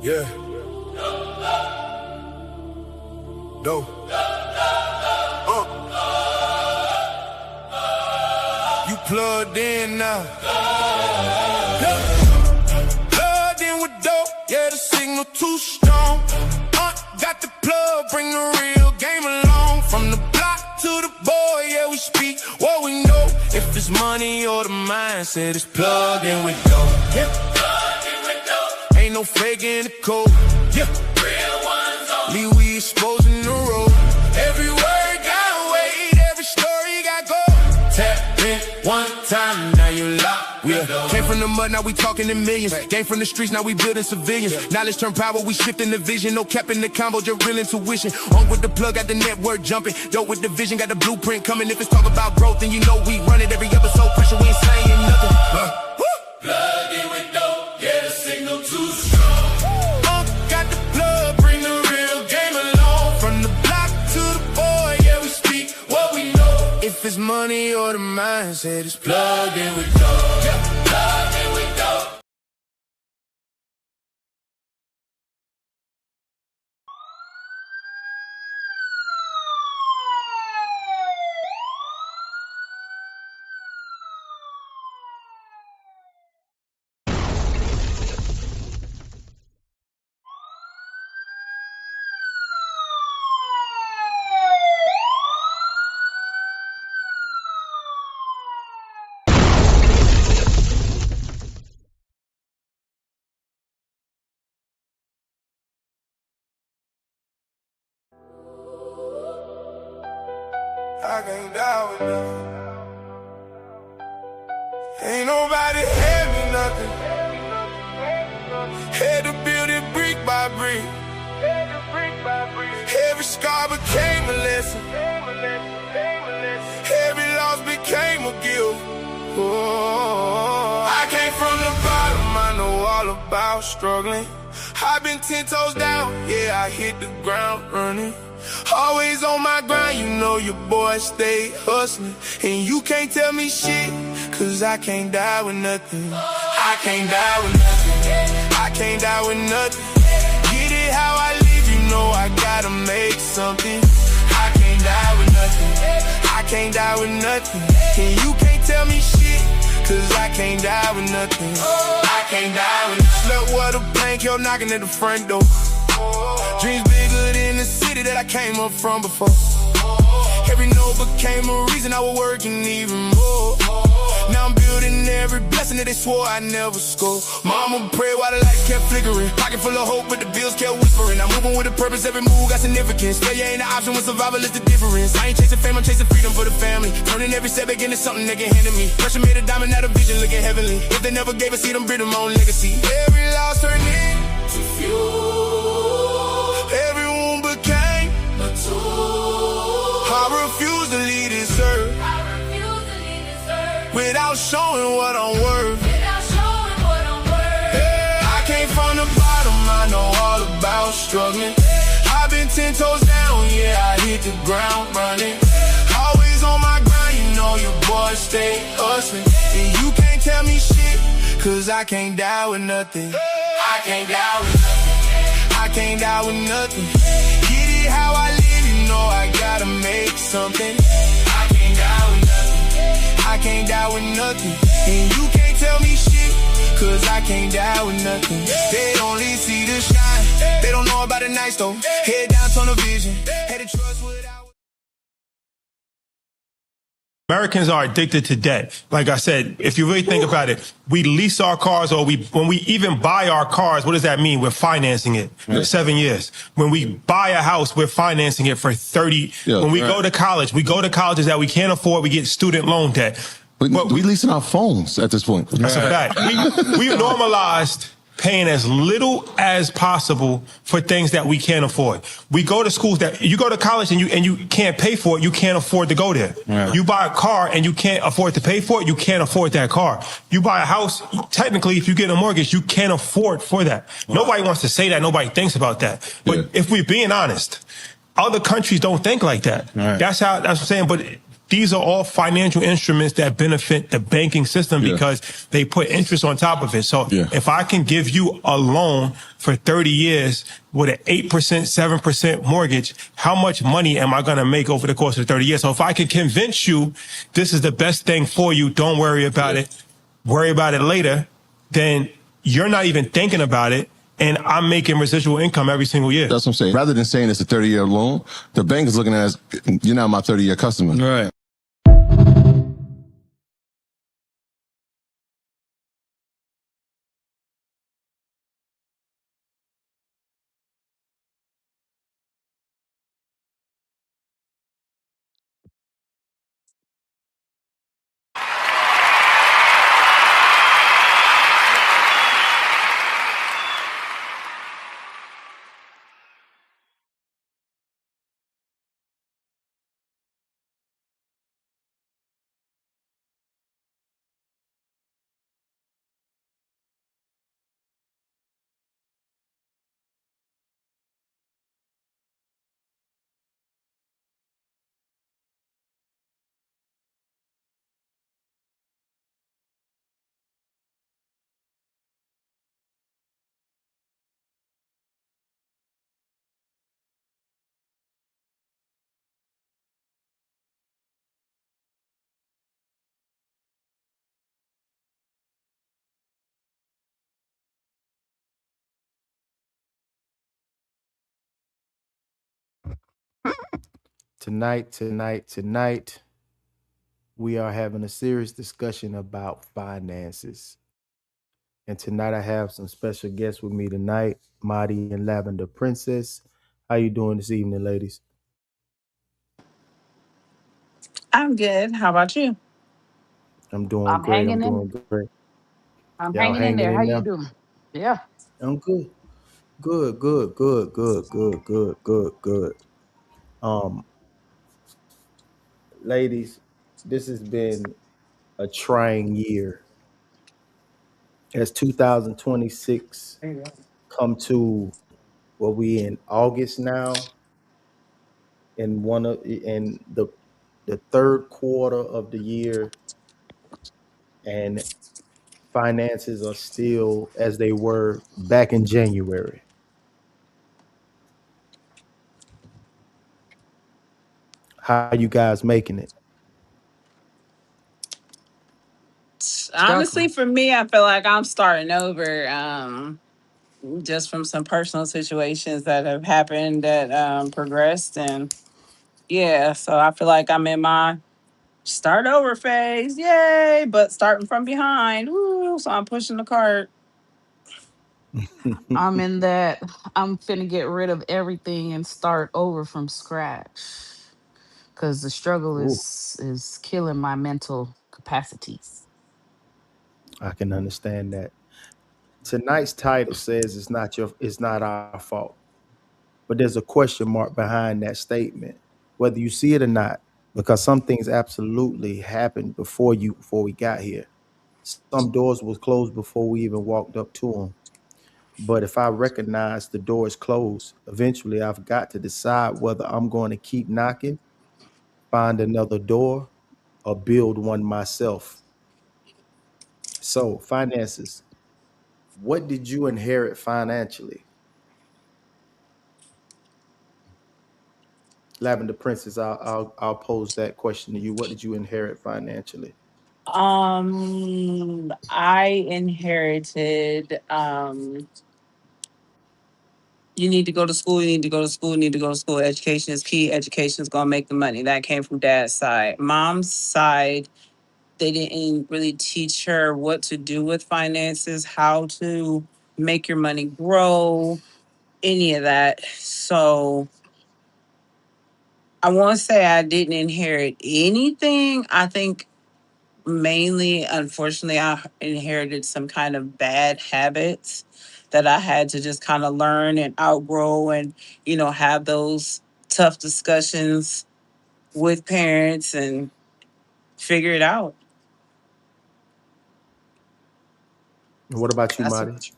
Yeah. No. You plugged in now. Plugged in with dope, yeah, the signal too strong. Got the plug, bring the real game along. From the block to the boy, yeah, we speak what we know. If it's money or the mindset, it's plugged in with dope. Yeah. Plugged in with dope. Ain't no faking the code. Yeah. Real ones on. Me, we exposing the road. Every word got weight, every story got gold. Tap in one time, now you locked. Yeah. Came from the mud, now we talking in millions. Came from the streets, now we building civilians. Knowledge turn power, we shifting the vision. No cap in the combo, just real intuition. On with the plug, got the network jumping. Dope with the vision, got the blueprint coming. If it's talk about growth, then you know we run it. Every episode pressure, we ain't saying nothing. Plug in with dope, yeah, the signal too strong. Got the plug, bring the real game along. From the block to the boy, yeah, we speak what we know. If it's money or the mindset, it's plugged in with dope. Yeah, plugged in with dope. I can't die with nothing. Ain't nobody had me nothing. Had to build it brick by brick. Every scar became a lesson. Every loss became a gift. Oh, I came from the bottom, I know all about struggling. I've been 10 toes down, yeah, I hit the ground running. Always on my grind, you know your boy stay hustling. And you can't tell me shit, cause I can't die with nothing. I can't die with nothing. I can't die with nothing. Get it how I live, you know I gotta make something. I can't die with nothing. I can't die with nothing. And you can't tell me shit, cause I can't die with nothing. I can't die with nothing. Slept with a blank, yo, knocking at the front door. Dreams bigger than the city that I came up from before. Every no became a reason I was working even more. Now I'm building every blessing that they swore I never score. Mama prayed while the lights kept flickering. Pocket full of hope, but the bills kept whispering. I'm moving with a purpose, every move got significance. Failure ain't the option, when survival is the difference. I ain't chasing fame, I'm chasing freedom for the family. Turning every setback into something they can hand to me. Pressure made a diamond out of vision, looking heavenly. If they never gave a seed, I'm building my own legacy. Every loss turned into fuel. Every wound became a tool. I refuse to lead this earth without showing what I'm worth. Yeah, I came from the bottom, I know all about struggling. I've been 10 toes down, yeah, I hit the ground running. Always on my grind, you know your boy stay hustling. And you can't tell me shit, cause I can't die with nothing. I can't die with nothing. I can't die with nothing. Get it how I live, you know I gotta make something. I can't die with nothing. I can't die with nothing. And you can't tell me shit, cause I can't die with nothing. They only see the shine, they don't know about the nights though. Head down, tunnel vision, had to trust without. Americans are addicted to debt. Like I said, if you really think about it, we lease our cars, or when we even buy our cars, what does that mean? We're financing it for 7 years. When we buy a house, we're financing it for 30. When we go to college, we go to colleges that we can't afford, we get student loan debt. But we leasing our phones at this point. That's a fact. We normalized paying as little as possible for things that we can't afford. We go to schools that you go to college and you can't pay for it, you can't afford to go there. Yeah. You buy a car and you can't afford to pay for it, you can't afford that car. You buy a house, technically if you get a mortgage, you can't afford for that. Wow. Nobody wants to say that, nobody thinks about that. But if we're being honest, other countries don't think like that. Right. That's what I'm saying. But these are all financial instruments that benefit the banking system because they put interest on top of it. So if I can give you a loan for 30 years with an 8%, 7% mortgage, how much money am I going to make over the course of 30 years? So if I can convince you this is the best thing for you, don't worry about it, worry about it later, then you're not even thinking about it. And I'm making residual income every single year. That's what I'm saying. Rather than saying it's a 30-year loan, the bank is looking at it as, you're not my 30-year customer. Right. Tonight, we are having a serious discussion about finances. And tonight I have some special guests with me tonight, Mari and Lavender Princess. How you doing this evening, ladies? I'm good. How about you? I'm doing I'm great. hanging in. I'm Y'all hanging in hanging there. How in you there? doing? Yeah. I'm good. Good. Um, Ladies, this has been a trying year. As 2026 There you go. come to what we in August now, in the third quarter of the year, and finances are still as they were back in January. How you guys making it? Honestly, Struggling. for me, I feel like I'm starting over, just from some personal situations that have happened that progressed, and yeah, so I feel like I'm in my start over phase. Yay! But starting from behind. Woo, so I'm pushing the cart. I'm in that. I'm finna get rid of everything and start over from scratch. Cause the struggle Ooh, is killing my mental capacities. I can understand that. Tonight's title says it's not our fault. But there's a question mark behind that statement, whether you see it or not, because some things absolutely happened before we got here. Some doors was closed before we even walked up to them. But if I recognize the door is closed, eventually I've got to decide whether I'm going to keep knocking, find another door, or build one myself. So, finances, what did you inherit financially? Lavender Princess, I'll pose that question to you. What did you inherit financially? I inherited. You need to go to school. You need to go to school. You need to go to school. Education is key. Education is gonna make the money. That came from dad's side. Mom's side, they didn't really teach her what to do with finances, how to make your money grow, any of that. So I won't say I didn't inherit anything. I think mainly, unfortunately, I inherited some kind of bad habits that I had to just kind of learn and outgrow and, have those tough discussions with parents and figure it out. What about you, That's Marty?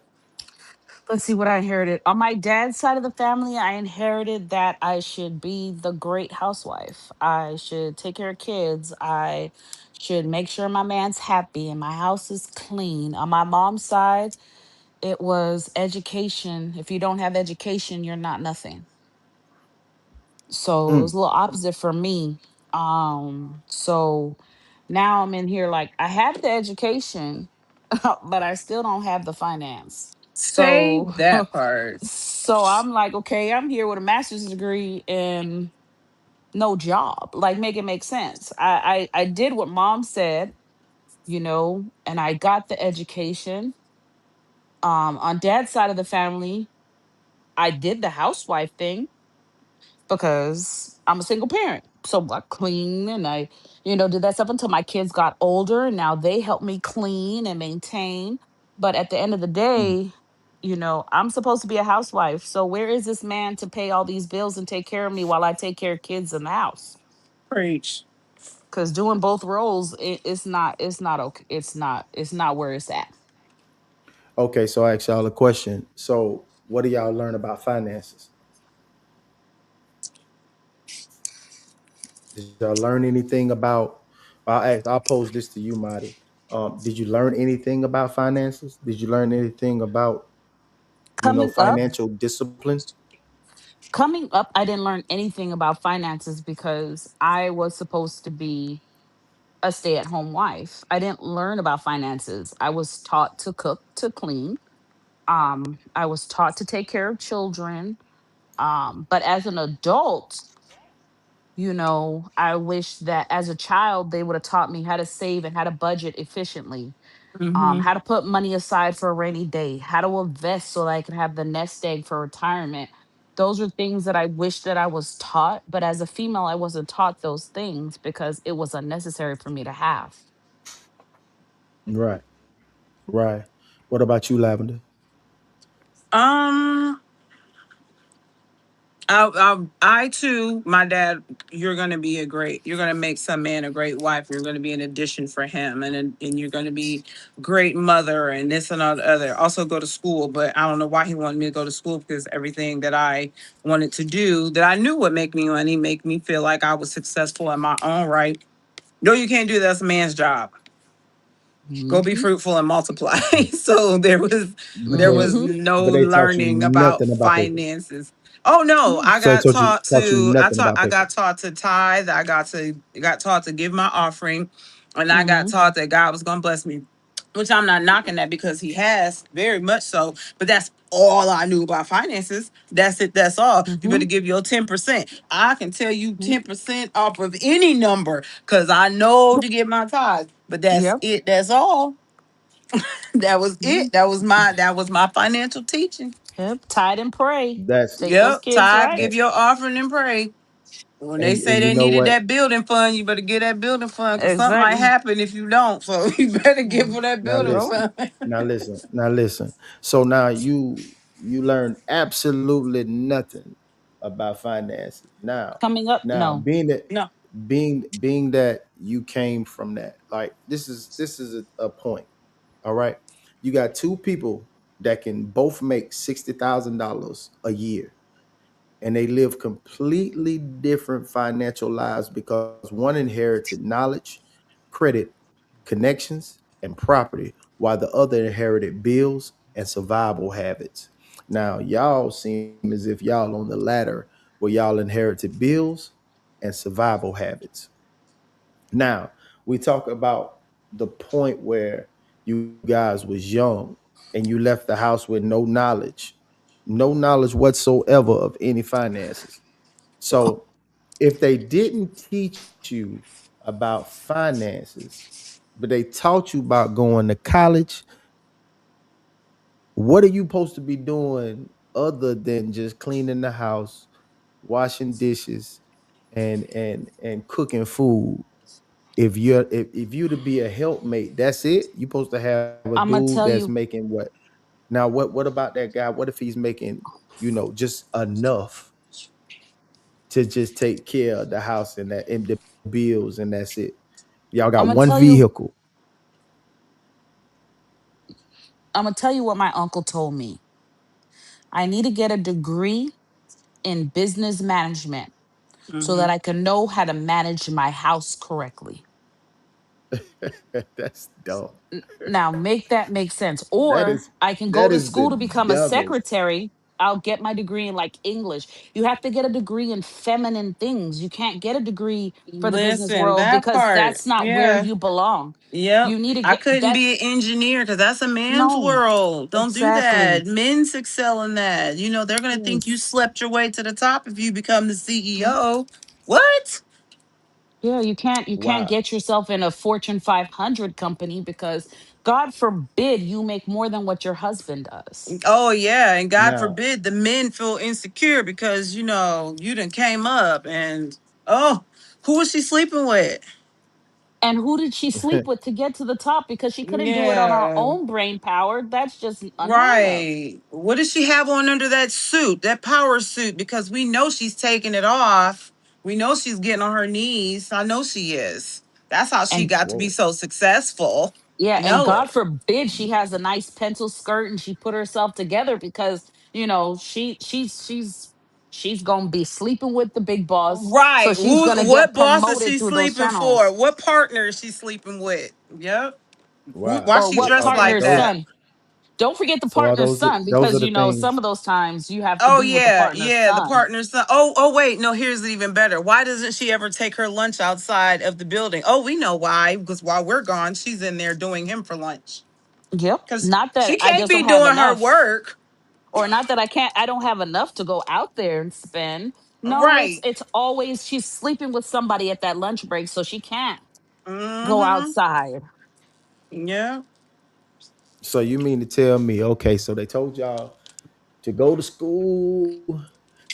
Let's see what I inherited. On my dad's side of the family, I inherited that I should be the great housewife. I should take care of kids. I should make sure my man's happy and my house is clean. On my mom's side, it was education. If you don't have education, you're not nothing. So it was Mm. a little opposite for me. So now I'm in here like I have the education, but I still don't have the finance. Say So that part. so I'm like, okay, I'm here with a master's degree and no job. Like make it make sense. I did what mom said, and I got the education. On dad's side of the family, I did the housewife thing because I'm a single parent. So I clean and I did that stuff until my kids got older. And now they help me clean and maintain. But at the end of the Mm. day, I'm supposed to be a housewife. So where is this man to pay all these bills and take care of me while I take care of kids in the house? Preach. Because doing both roles, it's not okay. It's not where it's at. Okay, so I ask y'all a question. So, what do y'all learn about finances? Did y'all learn anything about? I'll pose this to you, Marty. Did you learn anything about finances? Did you learn anything about Coming up, financial discipline? coming up, I didn't learn anything about finances because I was supposed to be a stay-at-home wife. I didn't learn about finances. I was taught to cook, to clean. I was taught to take care of children. But as an adult, I wish that as a child they would have taught me how to save and how to budget efficiently. Mm-hmm. How to put money aside for a rainy day, how to invest so that I can have the nest egg for retirement. Those are things that I wish that I was taught, but as a female, I wasn't taught those things because it was unnecessary for me to have. Right, right. What about you, Lavender? Um, I too, my dad. You're gonna make some man a great wife. You're gonna be an addition for him, and you're gonna be great mother, and this and all the other. Also go to school, but I don't know why he wanted me to go to school because everything that I wanted to do that I knew would make me money, make me feel like I was successful in my own right. No, you can't do that. That's a man's job. Go be Hmm. fruitful and multiply. So there was But Hmm. no but they taught you learning about nothing about paper. finances. Oh no, I So they got taught you nothing about I paper. got taught to tithe. Got taught to give my offering, and I got Hmm. taught that God was gonna bless me, which I'm not knocking that because he has very much so. But that's all I knew about finances. That's it. That's all. You better Hmm. give your 10%. I can tell you 10% off of any number because I know to get my tithe. But that's Yep. it. That's all. That was Mhm. it. That was my financial teaching. Yep. Tide and pray. That's Take those Yep. kids Tithe, right. give your offering and pray. When they say and you they know needed what? that building fund, you better get that building fund because something might Exactly. happen if you don't. So you better give for that Now building Yep. listen. fund. Now listen. So now you learn absolutely nothing about finances. Coming up, Now no. No. being that you came from that, like this is a point. All right. You got two people that can both make $60,000 a year, and they live completely different financial lives because one inherited knowledge, credit, connections, and property, while the other inherited bills and survival habits. Now, y'all seem as if y'all on the latter where y'all inherited bills and survival habits. Now, we talk about the point where you guys was young and you left the house with no knowledge whatsoever of any finances. So, if they didn't teach you about finances, but they taught you about going to college, what are you supposed to be doing other than just cleaning the house, washing dishes, and cooking food? If you to be a helpmate, that's it. You're supposed to have a I'm gonna dude tell that's you. making what? Now what about that guy? What if he's making, just enough to just take care of the house and the bills and that's it? Y'all I'm got gonna one tell you. vehicle. I'm gonna tell you what my uncle told me. I need to get a degree in business management so that Mm-hmm. I can know how to manage my house correctly. That's dumb. Now, make that make sense. That Or is I can go that to is the school to become a dumbest. secretary. I'll get my degree in like English. You have to get a degree in feminine things. You can't get a degree for the business Listen, world that because part. that's not where Yeah. you belong. Yep. You need to I get couldn't that. be an engineer because that's a man's No, world. Don't do that. exactly. Men's excel in that. You know, they're going to think you Yes. slept your way to the top if you become the Yeah. CEO. What? Yeah, you can't Wow. get yourself in a Fortune 500 company because God forbid you make more than what your husband does. Oh, yeah. And God Now, forbid the men feel insecure because, you done came up and, oh, who was she sleeping with? And who did she sleep with to get to the top because she couldn't do it on her Yeah. own brain power? That's just unheard of. Right. What does she have on under that suit, that power suit? Because we know she's taking it off. We know she's getting on her knees. I know she is. That's how she And got to be whoa. so successful. yeah, I and know God it. forbid she has a nice pencil skirt and she put herself together because, she's going to be sleeping with the big boss. So Right. she's going to What get boss is promoted she through those sleeping for? channels. What partner is she sleeping with? Yep. Why Wow. Or she what dressed like partner's Those, that? son? Don't forget the so are partner's son those are because the some things. of those times you have to Oh be with the yeah, partner's yeah, the son. partner's son. Oh wait, no, here's it even better. Why doesn't she ever take her lunch outside of the building? Oh, we know why. Because while we're gone, she's in there doing him for lunch. Yep. Because Not she that I can't just be don't have doing her enough, work. or not that I don't have enough to go out there and spend. No, it's Right. it's always she's sleeping with somebody at that lunch break so she can't go Mm-hmm. outside. Yeah. So you mean to tell me, okay, so they told y'all to go to school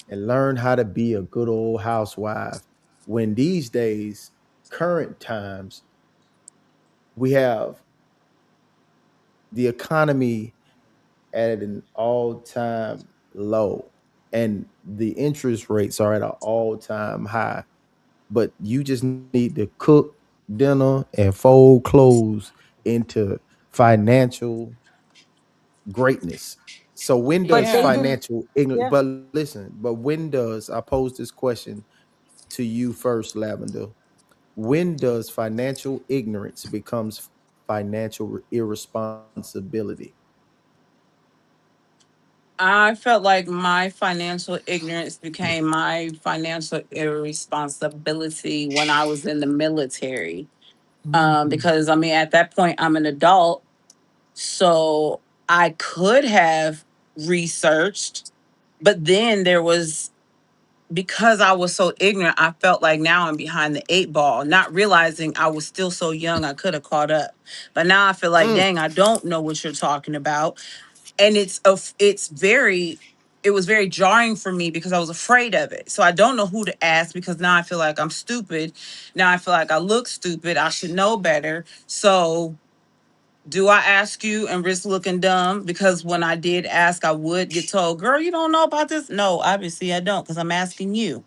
and learn how to be a good old housewife when these days, current times, we have the economy at an all-time low and the interest rates are at an all-time high, but you just need to cook dinner and fold clothes into financial greatness. So when But does they Yeah. didn't. financial ignorance, Yeah. but listen, but when does, I pose this question to you first, Lavender. When does financial ignorance becomes financial irresponsibility? I felt like my financial ignorance became my financial irresponsibility when I was in the military. Mhm. Because I mean, at that point, I'm an adult. So I could have researched, but then there was, because I was so ignorant, I felt like now I'm behind the eight ball, not realizing I was still so young I could have caught up. But now I feel like, Mm. dang, I don't know what you're talking about. And it was very jarring for me because I was afraid of it. So I don't know who to ask because now I feel like I'm stupid. Now I feel like I look stupid. I should know better. So do I ask you and risk looking dumb? Because when I did ask, I would get told, girl, you don't know about this? No, obviously I don't, because I'm asking you.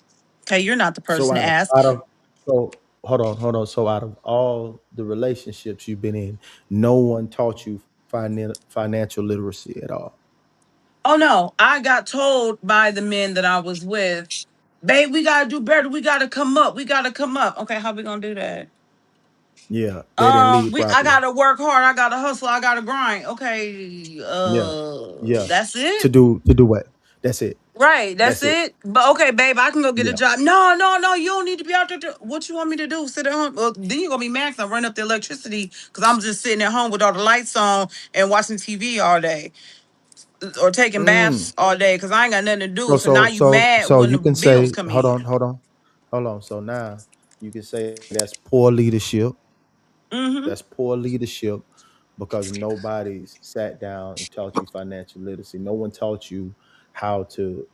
Okay, you're not the So person to ask. out of so hold on. So out of all the relationships you've been in, no one taught you financial literacy at all. Oh no, I got told by the men that I was with, babe, we gotta do better. We gotta come up. We gotta come up. Okay, how we gonna do that? Yeah, they didn't lead I properly. gotta work hard. I gotta hustle. I gotta grind. Okay, Yeah, yeah. that's To it. do what? That's it. Right, that's That's it. it. But okay, babe, I can go get a Yeah. job. No, no, no, you don't need to be out there. What you want me to do? Sit at home? Well, then you're gonna be mad because I run up the electricity because I'm just sitting at home with all the lights on and watching TV all day or taking Mm. baths all day because I ain't got nothing to do. So So now so you so mad so when the you can bills say, come hold in. on, hold on. So now you can say that's poor leadership. Mm-hmm. That's poor leadership because nobody's sat down and taught you financial literacy. No one taught you how to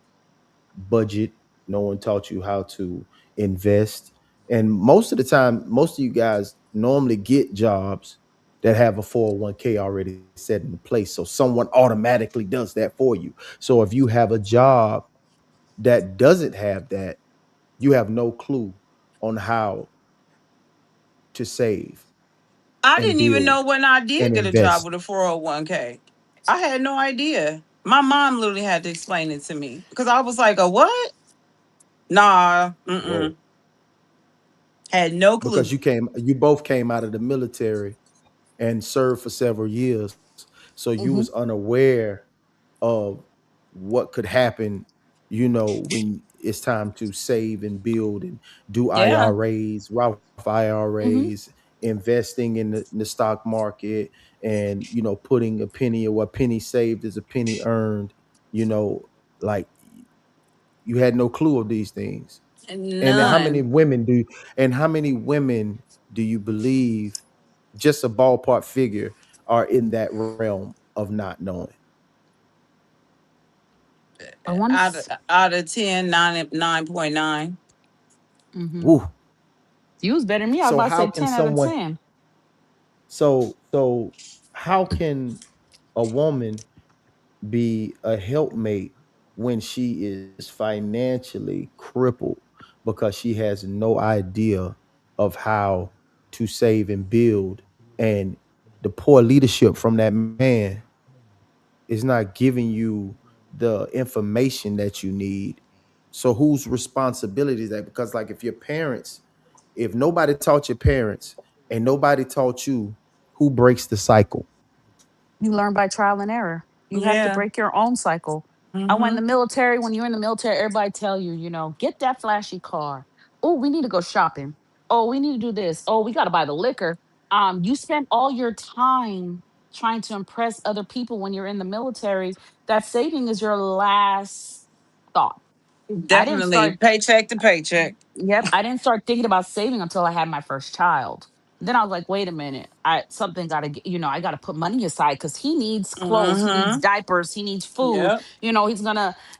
budget. No one taught you how to invest. And most of the time, most of you guys normally get jobs that have a 401k already set into place. So someone automatically does that for you. So if you have a job that doesn't have that, you have no clue on how to save I and didn't even build know when I did and get a job invest. with a 401k. I had no idea. My mom literally had to explain it to me because I was like, a what? Nah, Whoa. had no Because clue. you both came out of the military and served for several years. So you Hmm. was unaware of what could happen, when it's time to save and build and do Yeah, IRAs, Roth Hmm. IRAs, investing in the stock market, and putting a penny, or what penny saved is a penny earned, you know, like you had no clue of these things. And none. how many women do you believe, just a ballpark figure, are in that realm of not knowing? I want Out of, to. out of 10, 9.9. Hmm. Woo. You was better than me. I was So about to how say can 10 out of someone 10. so how can a woman be a helpmate when she is financially crippled because she has no idea of how to save and build, and the poor leadership from that man is not giving you the information that you need? So whose responsibility is that? Because like, if nobody taught your parents and nobody taught you, who breaks the cycle? You learn by trial and error. You have to Yeah. break your own cycle. I went in Mm-hmm. the military. When you're in the military, everybody tell you, get that flashy car. Oh, we need to go shopping. Oh, we need to do this. Oh, we got to buy the liquor. You spend all your time trying to impress other people when you're in the military. That saving is your last thought. I didn't Definitely start. paycheck to paycheck. Yep, I didn't start thinking about saving until I had my first child. Then I was like, wait a minute, I something got to, I got to put money aside because he needs clothes, he needs Mm-hmm. diapers, he needs food. Yep.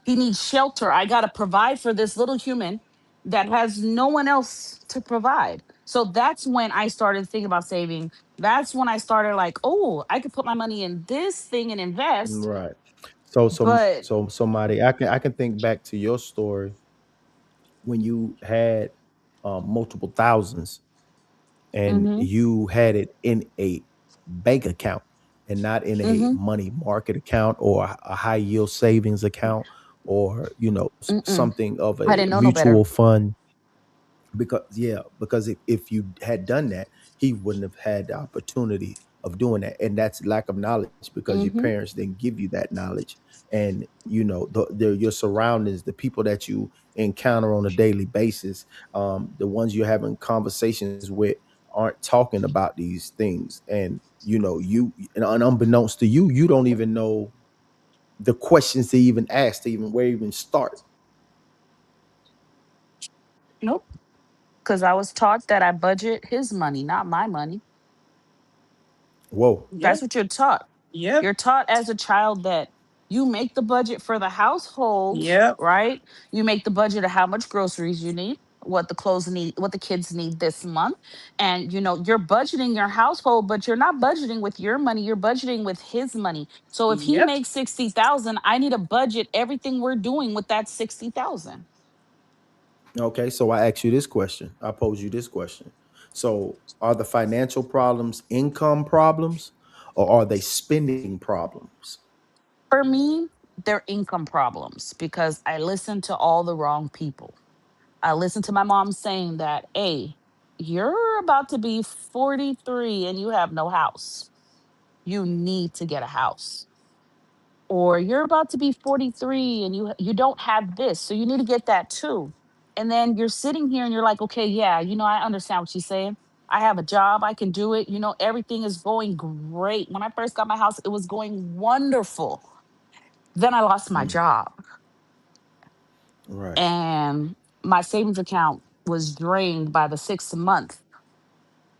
He needs shelter. I got to provide for this little human that has no one else to provide. So that's when I started thinking about saving. That's when I started like, oh, I could put my money in this thing and invest. Right. But Marty, I can think back to your story when you had multiple thousands, and mm-hmm, you had it in a bank account and not in a mm-hmm, money market account or a high yield savings account, or mm-mm. something of I a didn't know no better. mutual fund. Because if you had done that, he wouldn't have had the opportunity of doing that, and that's lack of knowledge because your Mm-hmm. parents didn't give you that knowledge. And your surroundings, the people that you encounter on a daily basis, the ones you're having conversations with, aren't talking about these things. And and unbeknownst to you, you don't even know the questions to even ask, to even where even start. Nope. Because I was taught that I budget his money, not my money. Whoa. That's Yep. what you're taught. Yep. You're taught as a child that you make the budget for the household, Yep. right? You make the budget of how much groceries you need, what the clothes need, what the kids need this month. And you're budgeting your household, but you're not budgeting with your money, you're budgeting with his money. So if he Yep. makes 60,000, I need to budget everything we're doing with that 60,000. Okay, so I ask you this question. I pose you this question. So, are the financial problems income problems, or are they spending problems? For me, they're income problems because I listen to all the wrong people. I listened to my mom saying that, hey, you're about to be 43 and you have no house. You need to get a house. Or you're about to be 43 and you don't have this, so you need to get that too. And then you're sitting here and you're like, okay, yeah, I understand what she's saying. I have a job, I can do it. Everything is going great. When I first got my house, it was going wonderful. Then I lost my Mm, job right. and my savings account was drained by the sixth month.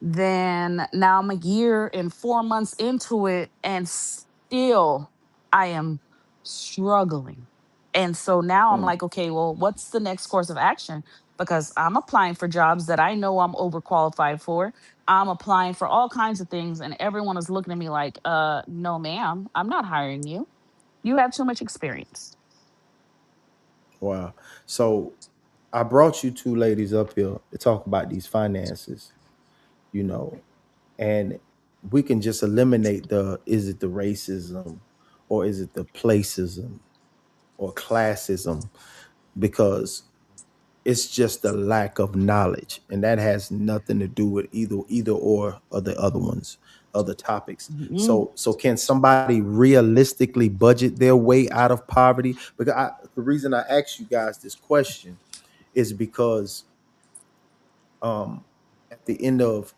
Then now I'm a year and 4 months into it, and still I am struggling. And so now I'm Mm, like, okay, well, what's the next course of action? Because I'm applying for jobs that I know I'm overqualified for. I'm applying for all kinds of things, and everyone is looking at me like, no, ma'am, I'm not hiring you. You have too much experience. wow. So, I brought you two ladies up here to talk about these finances, you know, and we can just eliminate the is it the racism or is it the placism or classism? Because it's just a lack of knowledge, and that has nothing to do with either or of the other ones, other topics. Mm, So can somebody realistically budget their way out of poverty? Because the reason I asked you guys this question is because um at the end of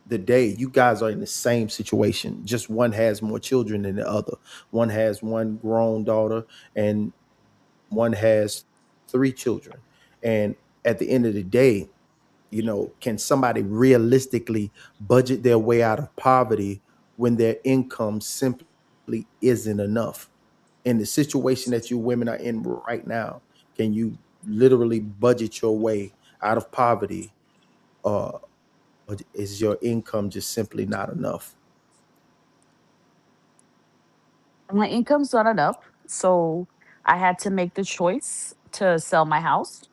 the day, you guys are in the same situation, just one has more children than the other. One has one grown daughter, and one has three children. And at the end of the day, can somebody realistically budget their way out of poverty when their income simply isn't enough? In the situation that you women are in right now, can you literally budget your way out of poverty, uh, or is your income just simply not enough? my income's not enough, so I had to make the choice to sell my house,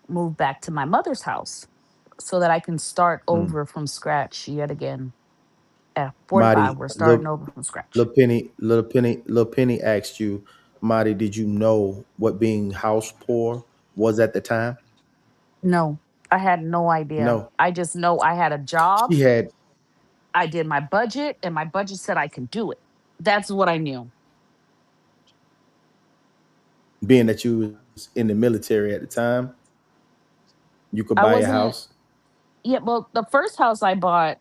move back to my mother's house, so that I can start Mm. over from scratch yet again. At 45, Marty, we're starting over from scratch. Little Penny asked you, Marty, did you know what being house poor was at the time? No, I had no idea. No. I just know I had a job. She had, I did my budget, and my budget said I can do it. That's what I knew. being that you was in the military at the time, you could I buy a wasn't, house. yeah, well, the first house I bought,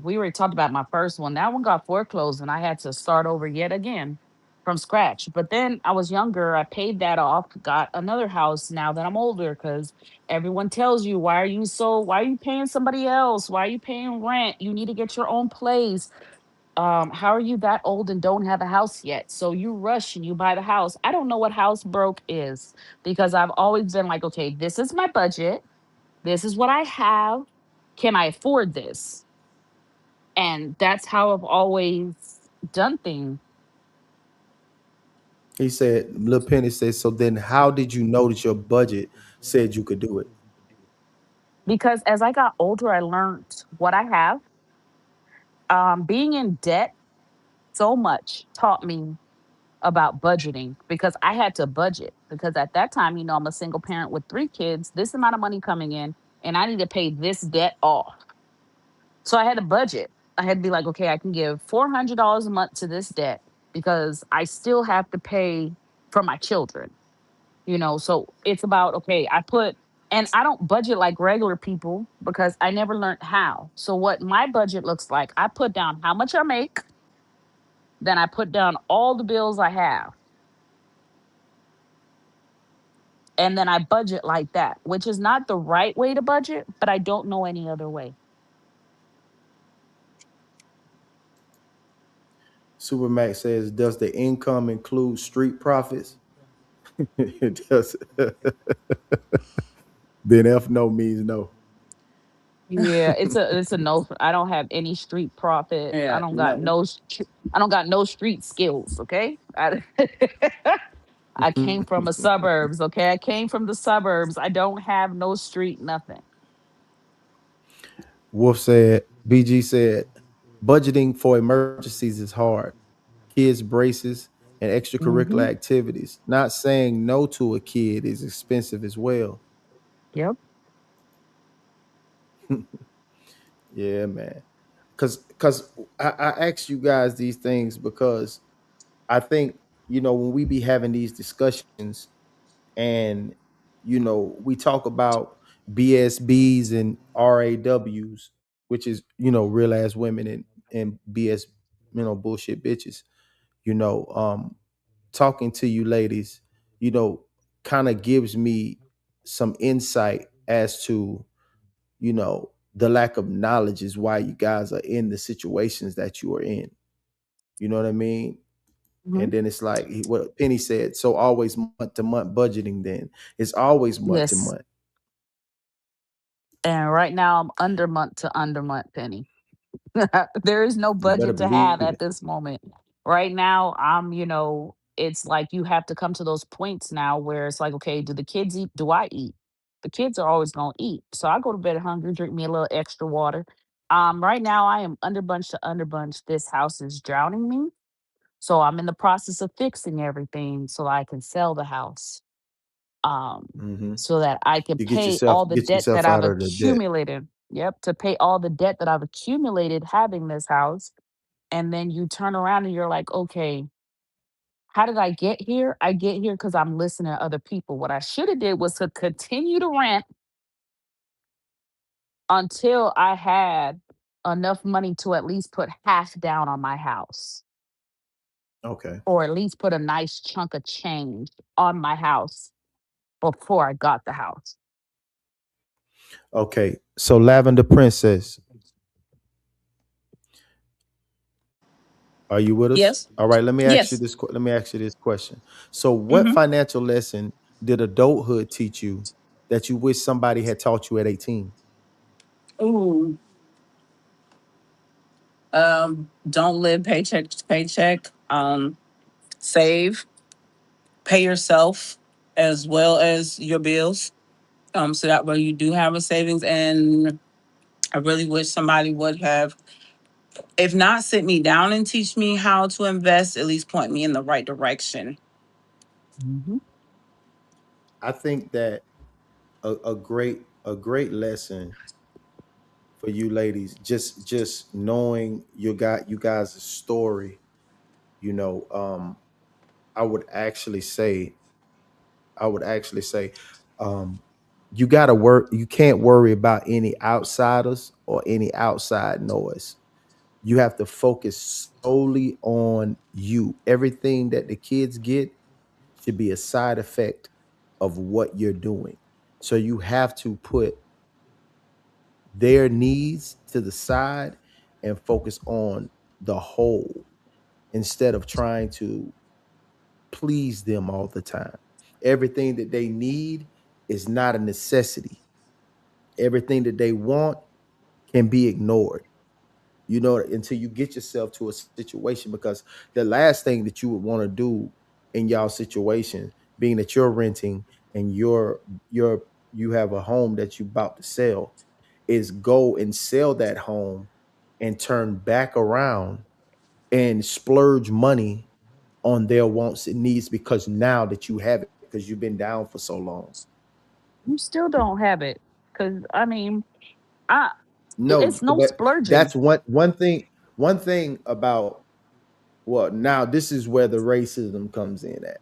we already talked about my first one. That one got foreclosed and I had to start over yet again from scratch. But then I was younger, I paid that off, got another house now that I'm older, because everyone tells you, why are you paying somebody else? Why are you paying rent? You need to get your own place. How are you that old and don't have a house yet? So you rush and you buy the house. I don't know what house broke is, because I've always been like, okay, this is my budget. This is what I have. Can I afford this? And that's how I've always done things. He said, Little Penny said, so then how did you know that your budget said you could do it? Because as I got older, I learned what I have. Being in debt so much taught me about budgeting, because I had to budget. Because at that time, I'm a single parent with three kids, this amount of money coming in, and I need to pay this debt off. So I had to budget. I had to be like, okay, I can give $400 a month to this debt because I still have to pay for my children. So it's about, okay, and I don't budget like regular people because I never learned how. So what my budget looks like, I put down how much I make, then I put down all the bills I have, and then I budget like that, which is not the right way to budget, but I don't know any other way. Supermax says, does the income include street profits? It does. Then F no means no. Yeah, it's a no. I don't have any street profit. Yeah, no. I don't got no street skills. Okay, I came from the suburbs. Okay, I came from the suburbs. I don't have no street nothing. Wolf said, BG said, budgeting for emergencies is hard. Kids' braces and extracurricular Hmm. activities. Not saying no to a kid is expensive as well. Yep. Yeah, man. Cause I ask you guys these things because I think, when we be having these discussions, and we talk about BSBs and RAWs, which is, real ass women, and BS, bullshit bitches, you know, um, talking to you ladies, you know, kind of gives me some insight as to, the lack of knowledge is why you guys are in the situations that you are in. You know what I mean? Hmm. And then it's like what Penny said. So always month to month budgeting. Then it's always month to Yes. month. And right now I'm under month to under month, Penny. There is no You better budget to have believe at it. this moment. Right now, it's like you have to come to those points now where it's like, okay, do the kids eat? Do I eat? The kids are always gonna eat. So I go to bed hungry, drink me a little extra water. Right now I am underbunched to underbunched. This house is drowning me. So I'm in the process of fixing everything so I can sell the house. Um, Hmm. so that I can You get pay yourself all the get debt that yourself I've out of the debt. accumulated. Yep, to pay all the debt that I've accumulated having this house. And then you turn around and you're like, okay, how did I get here? I get here because I'm listening to other people. What I should have did was to continue to rent until I had enough money to at least put half down on my house, Okay. or at least put a nice chunk of change on my house before I got the house. Okay. So Lavender Princess, are you with us? Yes. All right. Let me ask you Yes. this. Let me ask you this question. So, what Hmm. financial lesson did adulthood teach you that you wish somebody had taught you at 18? Ooh. Don't live paycheck to paycheck. Save, pay yourself as well as your bills. So that way you do have a savings. And I really wish somebody would have, if not sit me down and teach me how to invest, at least point me in the right direction. Mhm. I think that a great lesson for you ladies, just knowing you guys' story. You know, I would actually say, I would actually say, um, you got to work. You can't worry about any outsiders or any outside noise. You have to focus solely on you. Everything that the kids get should be a side effect of what you're doing. So you have to put their needs to the side and focus on the whole instead of trying to please them all the time. Everything that they need is not a necessity. Everything that they want can be ignored. You know, until you get yourself to a situation, because the last thing that you would want to do in y'all situation, being that you're renting and you're you have a home that you about to sell, is go and sell that home and turn back around and splurge money on their wants and needs, because now that you have it, because you've been down for so long. You still don't have it. Cause I mean, I No, it's no but splurging. that's one thing about, well, now this is where the racism comes in at.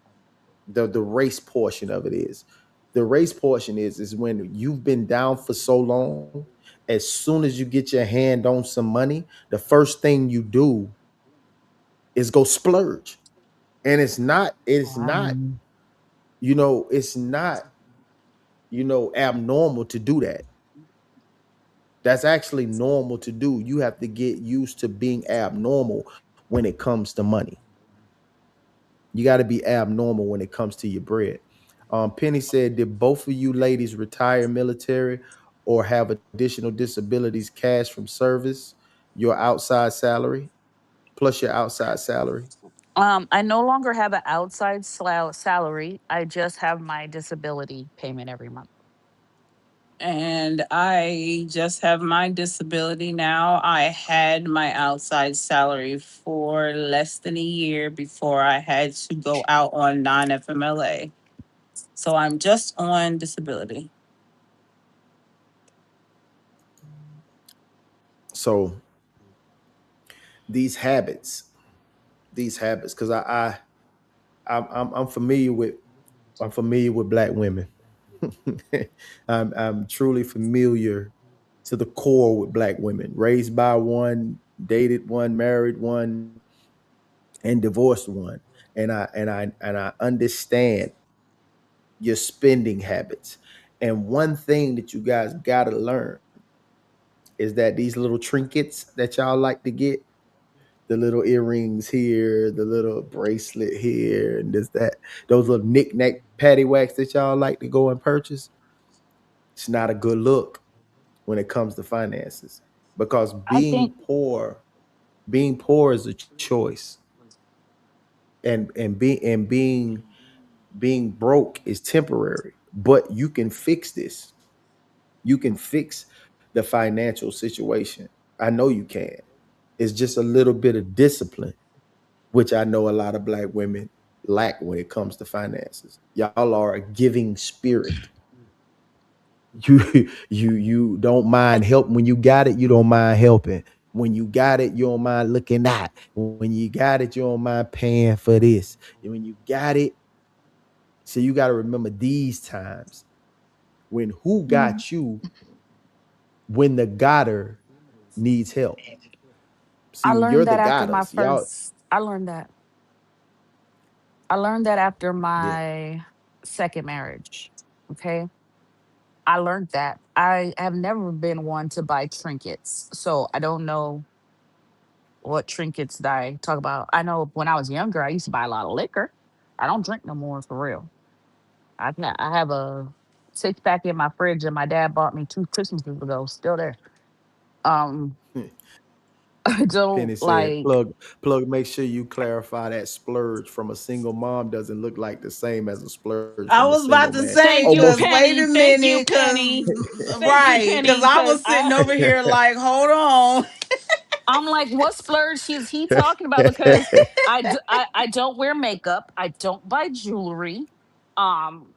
The race portion of it is. The race portion is when you've been down for so long, as soon as you get your hand on some money, the first thing you do is go splurge. And it's not, Um, it's not, abnormal to do that. That's actually normal to do. You have to get used to being abnormal when it comes to money. You got to be abnormal when it comes to your bread. Penny said, did both of you ladies retire military or have additional disabilities cash from service, your outside salary, plus your outside salary? I no longer have an outside salary. I just have my disability payment every month. And I just have my disability now. I had my outside salary for less than a year before I had to go out on non FMLA. So I'm just on disability. So these habits, because I'm familiar with black women. I'm truly familiar to the core with black women. Raised by one, dated one, married one, and divorced one. And I understand your spending habits. And one thing that you guys gotta learn is that these little trinkets that y'all like to get, the little earrings here, the little bracelet here, and this, that, those little knick-knack paddywhacks that y'all like to go and purchase, it's not a good look when it comes to finances, because I think being poor is a choice, and being broke is temporary, but you can fix this. You can fix the financial situation. I know you can. It's just a little bit of discipline, which I know a lot of black women lack when it comes to finances. Y'all are a giving spirit. You don't mind help when you got it. You don't mind helping when you got it. You don't mind looking out when you got it. You don't mind paying for this. And when you got it, so you got to remember these times when who Mm. got you when the gotter needs help. See, I when you're learned the that after my goddess, y'all. first. I learned that after Yeah. my second marriage. Okay. I learned that. I have never been one to buy trinkets. So I don't know what trinkets that I talk about. I know when I was younger, I used to buy a lot of liquor. I don't drink no more for real. I have a 6 pack in my fridge that my dad bought me 2 Christmases ago, still there. Um, I don't Penny said, like. plug, make sure you clarify that splurge from a single mom doesn't look like the same as a splurge from I a was single about to man. say, Thank you, Almost cause wait a Penny. Thank you, minute, Penny. cause Thank you, right, cause Penny. I Because was sitting over here like, hold on. I'm like, what splurge is he talking about? Because I don't wear makeup. I don't buy jewelry. Um,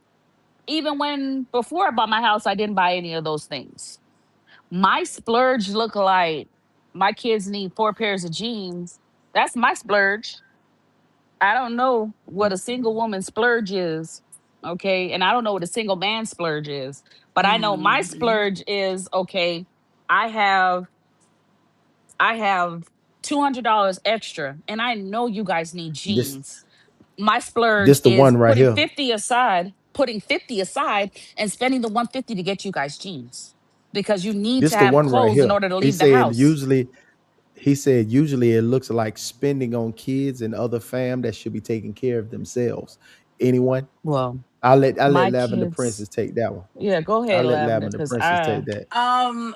Even when before I bought my house, I didn't buy any of those things. My splurge look like my kids need 4 pairs of jeans. That's my splurge. I don't know what a single woman splurge is. Okay. And I don't know what a single man splurge is. But I know my Mhm. splurge is okay. I have I have $200 extra and I know you guys need this jeans. My this splurge the is one right here. putting 50 aside and spending the 150 to get you guys jeans because you need This to the have one right clothes in here. order to He leave the said house. usually he said usually it looks like spending on kids and other fam that should be taking care of themselves. Anyone? Well, I'll let my Lavender kids, Princess take that one. yeah, go I'll ahead, let Lavender, Lavender because Princess take that.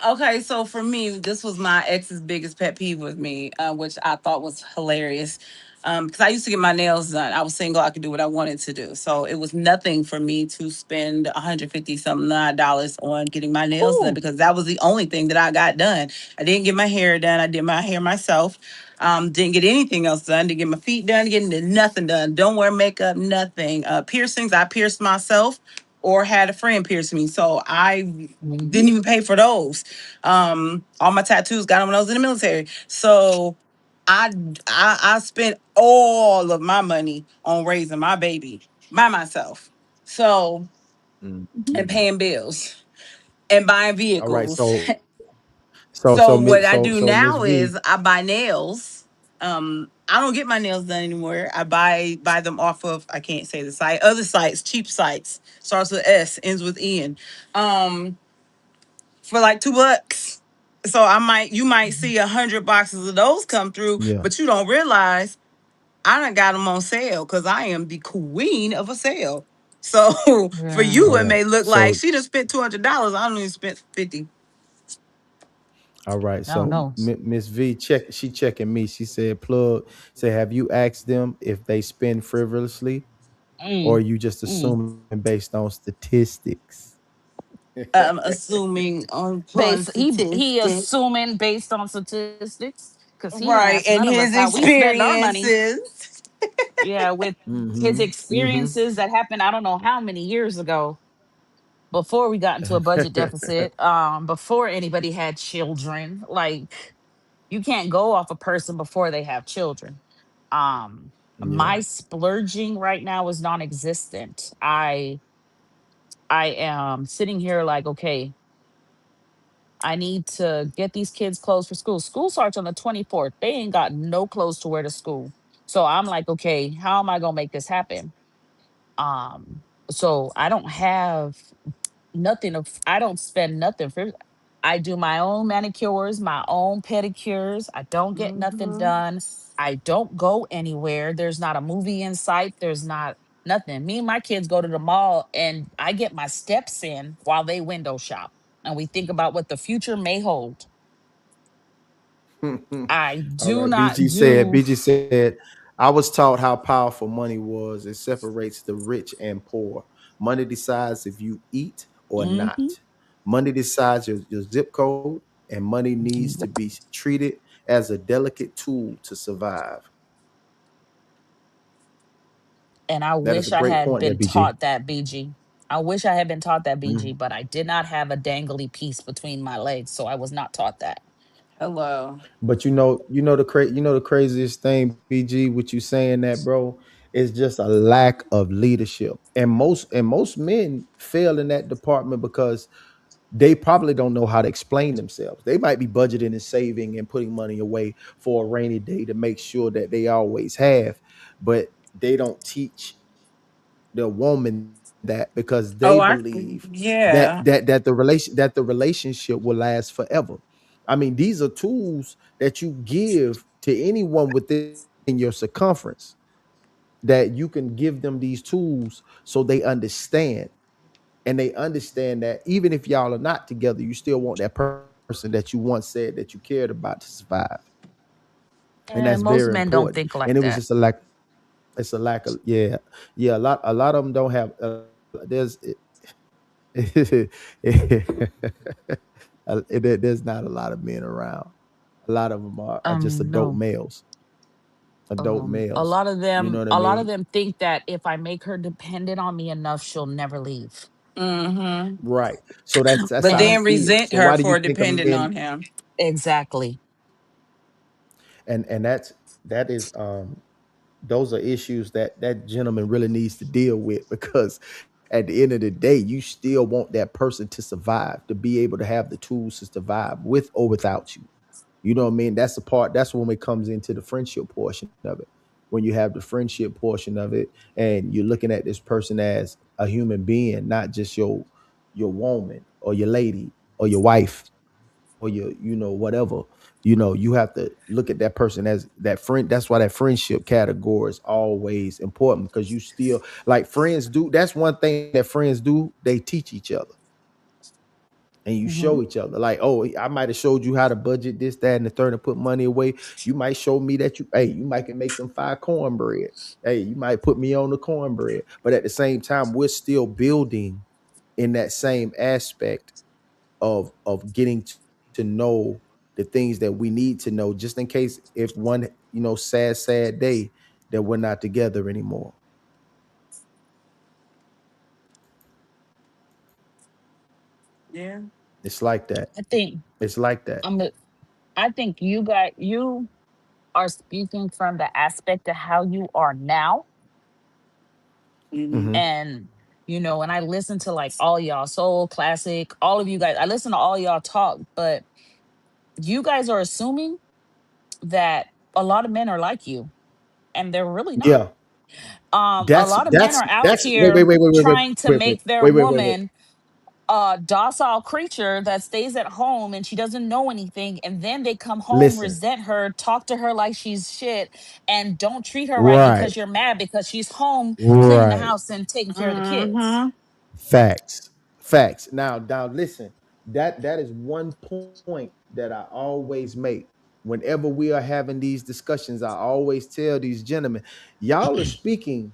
Okay, so for me, this was my ex's biggest pet peeve with me, which I thought was hilarious. Because I used to get my nails done. I was single, I could do what I wanted to do. So it was nothing for me to spend 150 something odd dollars on getting my nails done who? because that was the only thing that I got done. I didn't get my hair done. I did my hair myself. Didn't get anything else done. Didn't get my feet done. Getting nothing done. Don't wear makeup. Nothing. Piercings. I pierced myself or had a friend pierce me. So I Mhm. didn't even pay for those. All my tattoos got them when I was in the military. So I I spent all of my money on raising my baby by myself. So Mm, Mhm. and mhm. paying bills and buying All right, vehicles. so What I do Miss now V. is I buy nails. I don't get my nails done anymore. I buy them off of I can't say the site, other sites, cheap sites. Starts with S, ends with N. Um, for like $2. So you might see 100 boxes of those come through, Yeah, but you don't realize I done got them on sale because I am the queen of a sale. So for Yeah, you, all it right. may look like So she just spent $200. I only spent 50. all right. I don't So know. Miss V she checking me. She said, "Plug. Say, have you asked them if they spend frivolously, or Mm, are you just mm. assuming based on statistics?" Assuming on He statistics. assuming based on statistics because he didn't Right. ask And none of us his how we spend our money. experiences. Yeah, with his Mm-hmm. Mm-hmm. experiences that happened, I don't know how many years ago before we got into a budget deficit, before anybody had children. Like you can't go off a person before they have children. Um, Yeah. my splurging right now is non-existent. I am sitting here like, okay, I need to get these kids clothes for school. School starts on the 24th. They ain't got no clothes to wear to school. So I'm like, okay, how am I gonna make this happen? So I don't have nothing of I don't spend nothing for I do my own manicures, my own pedicures. I don't get nothing Mhm. done. I don't go anywhere. There's not a movie in sight. There's not nothing. Me and my kids go to the mall and I get my steps in while they window shop. And we think about what the future may hold. I All do right. not do. BG said, I was taught how powerful money was. It separates the rich and poor. Money decides if you eat or Mhm. not. Money decides your zip code, and money needs to be treated as a delicate tool to survive. And I That is a wish I great had point there, been BG. taught that, BG. I wish I had been taught that, BG, Mhm. but I did not have a dangly piece between my legs, so I was not taught that. Hello. But the craziest thing, BG, what you saying that, bro, is just a lack of leadership. And most men fail in that department because they probably don't know how to explain themselves. They might be budgeting and saving and putting money away for a rainy day to make sure that they always have, but they don't teach the woman that because they Oh, I believe that yeah. the relationship will last forever. I mean, these are tools that you give to anyone within your circumference, that you can give them these tools so they understand, and they understand that even if y'all are not together, you still want that person that you once said that you cared about to survive. And that's And most very men don't important. think like And it was that. just a lack. It's a lack of, yeah, yeah. A lot of them don't have. There's there's not a lot of men around. A lot of them are just adult No. males. Adult A males. lot of You know them what I a lot of mean? them think that if I make her dependent on me enough, she'll never leave. Mm-hmm. Right. So that's But how I And then see it. resent So her why do you for think a depending men on him. exactly. and that is those are issues that that gentleman really needs to deal with, because at the end of the day, you still want that person to survive, to be able to have the tools to survive with or without you. You know what I mean? That's the part. That's when it comes into the friendship portion of it. When you have the friendship portion of it, and you're looking at this person as a human being, not just your woman or your lady or your wife or your, whatever. You have to look at that person as that friend. That's why that friendship category is always important, because you still, like, friends do. That's one thing that friends do. They teach each other, and you Hmm. show each other. Like, oh, I might have showed you how to budget this, that, and the third, and put money away. You might show me that you might can make some fire cornbread. Hey, you might put me on the cornbread. But at the same time, we're still building in that same aspect of getting to know the things that we need to know, just in case if one, sad day, that we're not together anymore. Yeah. It's like that. I think It's like that. I'm a, I think you are speaking from the aspect of how you are now. Mm-hmm. Hmm. And when I listen to like all y'all soul classic, all of you guys, I listen to all y'all talk, but you guys are assuming that a lot of men are like you, and they're really not. Yeah. A That's lot of men that's are out that's wait, wait, here wait, wait, wait, wait, trying to wait, wait, make their wait, wait, wait, wait. woman a docile creature that stays at home and she doesn't know anything, and then they come home, Listen. resent her, talk to her like she's shit, and don't treat her right Right. because you're mad because she's home cleaning the Right. house and taking care of the kids. Mm-hmm. Facts. Facts. Now listen. That is one point that I always make. Whenever we are having these discussions, I always tell these gentlemen, y'all are speaking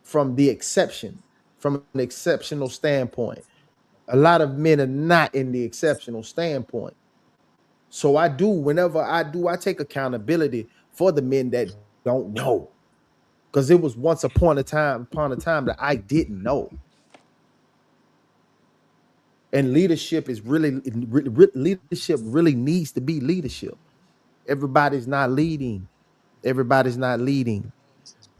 from the exception, from an exceptional standpoint. A lot of men are not in the exceptional standpoint. So whenever I take accountability for the men that don't know. Because it was once upon a time that I didn't know. And leadership is leadership really needs to be leadership. Everybody's not leading. Everybody's not leading.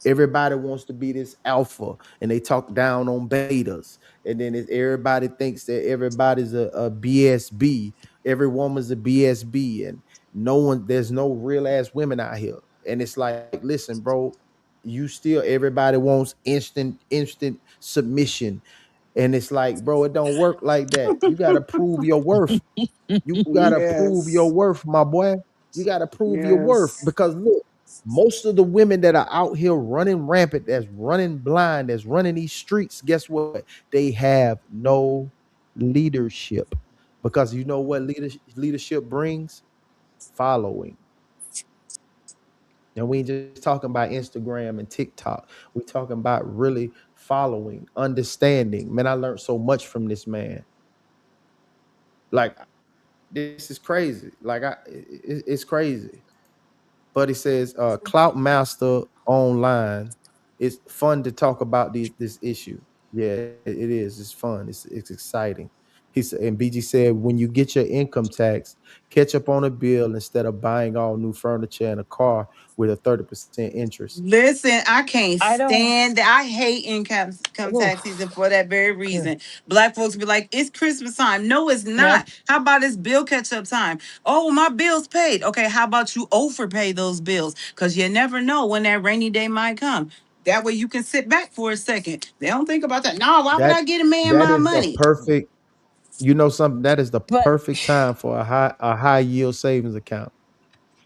Everybody wants to be this alpha, and they talk down on betas. And then everybody thinks that everybody's a BSB. Every woman's a BSB, and there's no real ass women out here. And it's like, listen, bro, everybody wants instant submission. And it's like, bro, it don't work like that. You got to prove your worth. You gotta prove your Yes. worth, my boy. You gotta prove your worth, Yes. because look, most of the women that are out here running rampant, that's running blind, that's running these streets, guess what? They have no leadership. Because you know what leadership brings? Following. And we ain't just talking about Instagram and TikTok. We talking about really following, understanding. Man, I learned so much from this man. Like, This is crazy. Like it's crazy. But he says, Clout Master online. It's fun to talk about this issue. Yeah, it is. It's fun. It's exciting. He said, and BG said, when you get your income tax, catch up on a bill instead of buying all new furniture and a car with a 30% interest. Listen, I can't I don't. stand that. I hate income tax Oof. season for that very Yeah. reason. Black folks be like, it's Christmas time. No, it's Yep. not. How about it's bill catch up time? Oh, my bill's paid. Okay, how about you overpay those bills? Because you never know when that rainy day might come. That way you can sit back for a second. They don't think about that. No, why would That I get a man that my is the money? perfect, you know something, that is the But perfect time for a high yield savings account.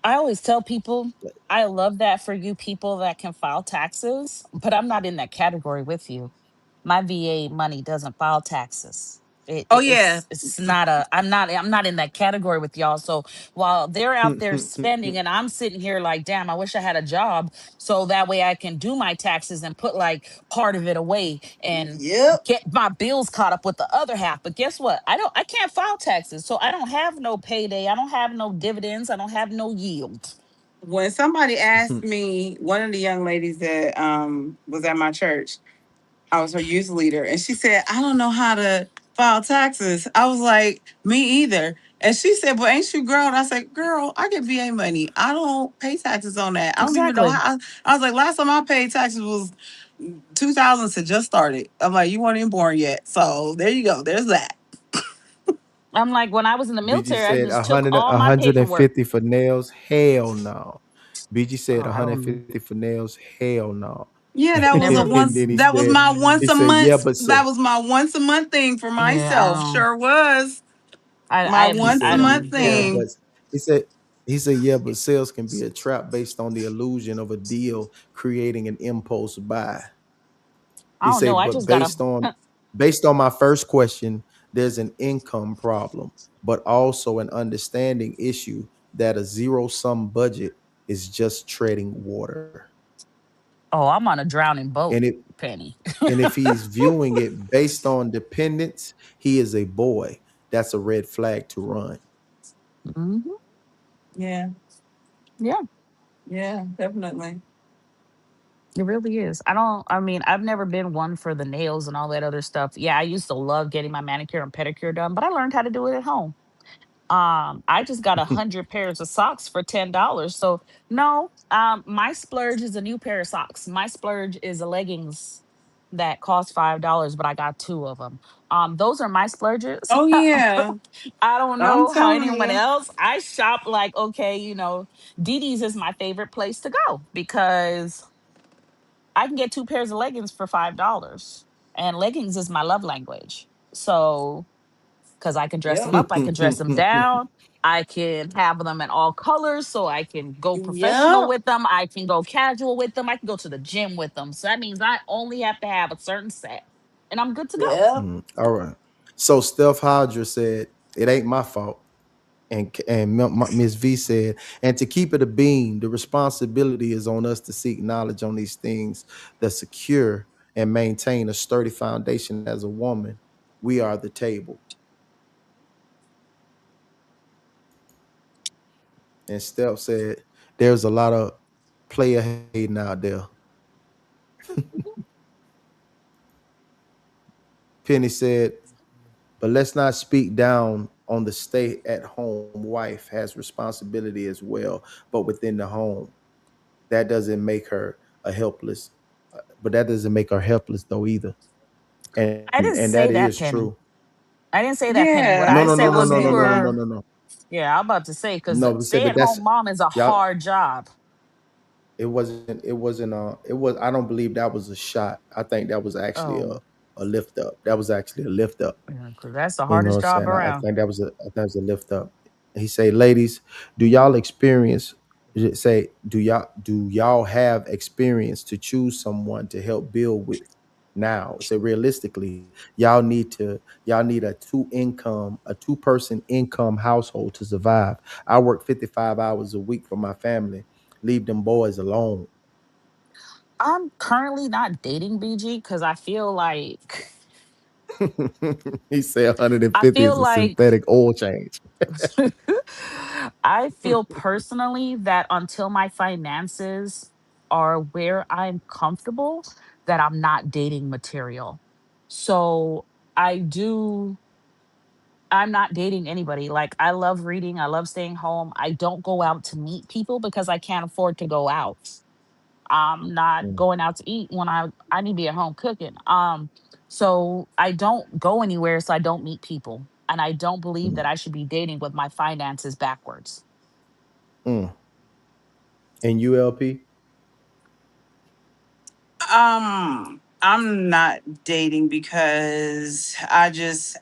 I always tell people I love that for you people that can file taxes, but I'm not in that category with you. My VA money doesn't file taxes. Oh, yeah. It's not a I'm not in that category with y'all. So while they're out there spending and I'm sitting here like, damn, I wish I had a job so that way I can do my taxes and put like part of it away and Yep. get my bills caught up with the other half. But guess what? I can't file taxes. So I don't have no payday. I don't have no dividends. I don't have no yield. When somebody asked me, one of the young ladies that was at my church, I was her youth leader, and she said, I don't know how to file taxes. I was like, me either. And she said, but ain't you grown? I said, girl, I get VA money. I don't pay taxes on that. I don't even know Exactly. how. I was like, last time I paid taxes was 2000s had just started. I'm like, you weren't even born yet. So there you go. There's that. I'm like, when I was in the BG military, I said just took all a my hundred and paperwork. fifty for nails. Hell no. BG Oh, said I don't 150 for nails. Hell no. Yeah, that was never. a And once. then That was my he once a said, yeah, month. but That was my once a month thing for Yeah, I myself. don't. Sure was I my he once I a said, month don't yeah, care. thing. but he said yeah, but sales can be a trap based on the illusion of a deal creating an impulse buy. I He don't know. said, I but just gotta. based on my first question, there's an income problem, but also an understanding issue that a zero sum budget is just treading water. Oh, I'm on a drowning And boat, it Penny. and if he's viewing it based on dependence, he is a boy. That's a red flag to run. Hmm. Yeah, Yeah, yeah, definitely. it really is. I don't. I mean, I've never been one for the nails and all that other stuff. Yeah, I used to love getting my manicure and pedicure done, but I learned how to do it at home. I just got 100 pairs of socks for $10. So no, my splurge is a new pair of socks. My splurge is a leggings that cost $5, but I got two of them. Those are my splurges. Oh yeah, I don't I'm know how telling anyone you. else. I shop like, okay, Didi's is my favorite place to go because I can get two pairs of leggings for $5. And leggings is my love language. So because I can dress them Yep. up, I can dress them down, I can have them in all colors, so I can go professional Yep. with them, I can go casual with them, I can go to the gym with them. So that means I only have to have a certain set, and I'm good to go. Yep. All right. So Steph Hodger said, it ain't my fault. And Miss V said, and to keep it a beam, the responsibility is on us to seek knowledge on these things that secure and maintain a sturdy foundation as a woman. We are the table. And Steph said, there's a lot of player hating out there. Penny said, but let's not speak down on the stay at home wife has responsibility as well, but within the home. That doesn't make her a helpless, but that doesn't make her helpless though either. I And didn't that say is that, true. Penny. I didn't say that, Penny. What Yeah, No, I I no, said no, said the no, was no, we no, same no, no, were, no, thing. no, no. yeah, I'm about to say, because No, we said, stay but at home that's mom is a y'all. hard job. I don't believe that was a shot. I think that was actually Oh, a lift up. That was actually a lift up. yeah, 'cause that's the You know what hardest I'm job saying? I around. think that was a lift up. He say, ladies, do y'all experience do y'all have experience to choose someone to help build with now? Say realistically, y'all need a two-person income household to survive. I work 55 hours a week for my family. Leave them boys alone. I'm currently not dating BG because I feel like He said I 150 feel is a like synthetic oil change. I feel personally that until my finances are where I'm comfortable, that I'm not dating material. So I do, I'm not dating anybody. Like, I love reading, I love staying home. I don't go out to meet people because I can't afford to go out. I'm not Mm, going out to eat when I need to be at home cooking. So I don't go anywhere, so I don't meet people. And I don't believe that mm, I should be dating with my finances backwards. mm. And ULP? I'm not dating because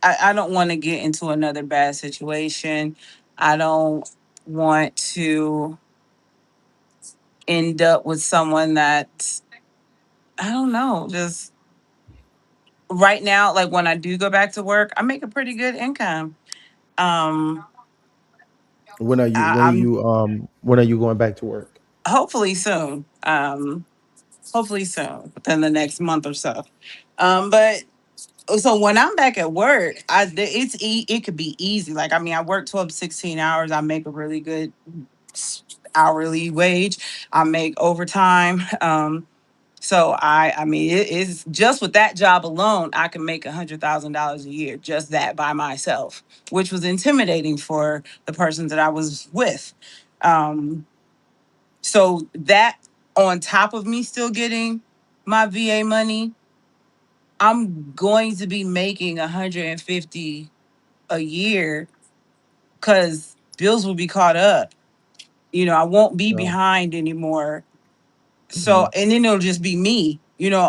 I don't want to get into another bad situation. I don't want to end up with someone that I don't know, just right now, like when I do go back to work, I make a pretty good income. Um I'm When are you going back to work? hopefully soon. Hopefully soon, within the next month or so. But so when I'm back at work, it could be easy. Like I mean, I work 12 to 16 hours. I make a really good hourly wage. I make overtime. So I mean, it is just with that job alone, I can make $100,000 a year, just that by myself, which was intimidating for the persons that I was with. Um, so that on top of me still getting my VA money, I'm going to be making 150 a year because bills will be caught up. I won't be No. behind anymore. So, Mhm. and then it'll just be me,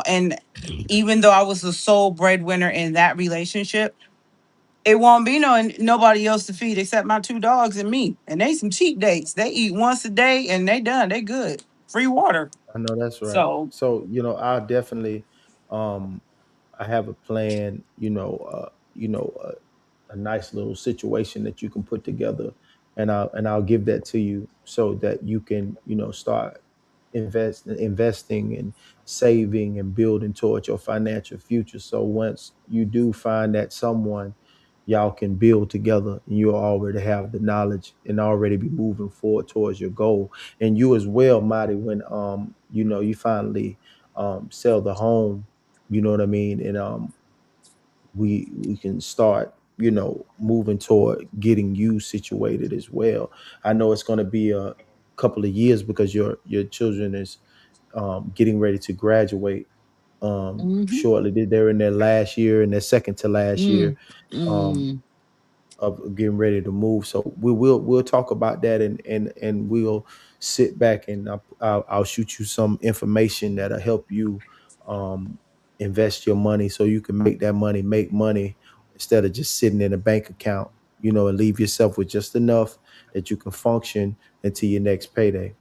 and even though I was the sole breadwinner in that relationship, it won't be nobody else to feed except my two dogs and me. And they some cheap dates. They eat once a day and they done. They good. Free water. I know that's right. So, So, I'll definitely um I have a plan, a nice little situation that you can put together, and I'll give that to you so that you can, start investing and saving and building towards your financial future. So once you do find that someone, y'all can build together and you already have the knowledge and already be moving forward towards your goal. And you as well, Marty, when you finally sell the home, you know what I mean, and we can start, moving toward getting you situated as well. I know it's going to be a couple of years because your children is getting ready to graduate Hmm. shortly. They're in their last year and their second to last year Mm, um, mm. of getting ready to move. So we'll talk about that, and we'll sit back and I'll shoot you some information that'll help you um, invest your money so you can make that money make money instead of just sitting in a bank account. And leave yourself with just enough that you can function until your next payday.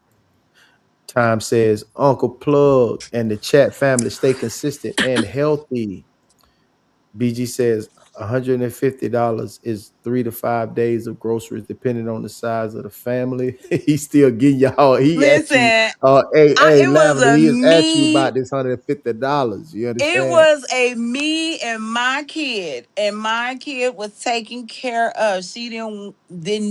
Time says, Uncle Plug and the chat family stay consistent and healthy. BG says $150 is 3 to 5 days of groceries, depending on the size of the family. He's still getting y'all. He asked listen, you, hey, it was Lavender. a He has asked you me. about this $150. You It understand? was a me and my kid was taken care of. She didn't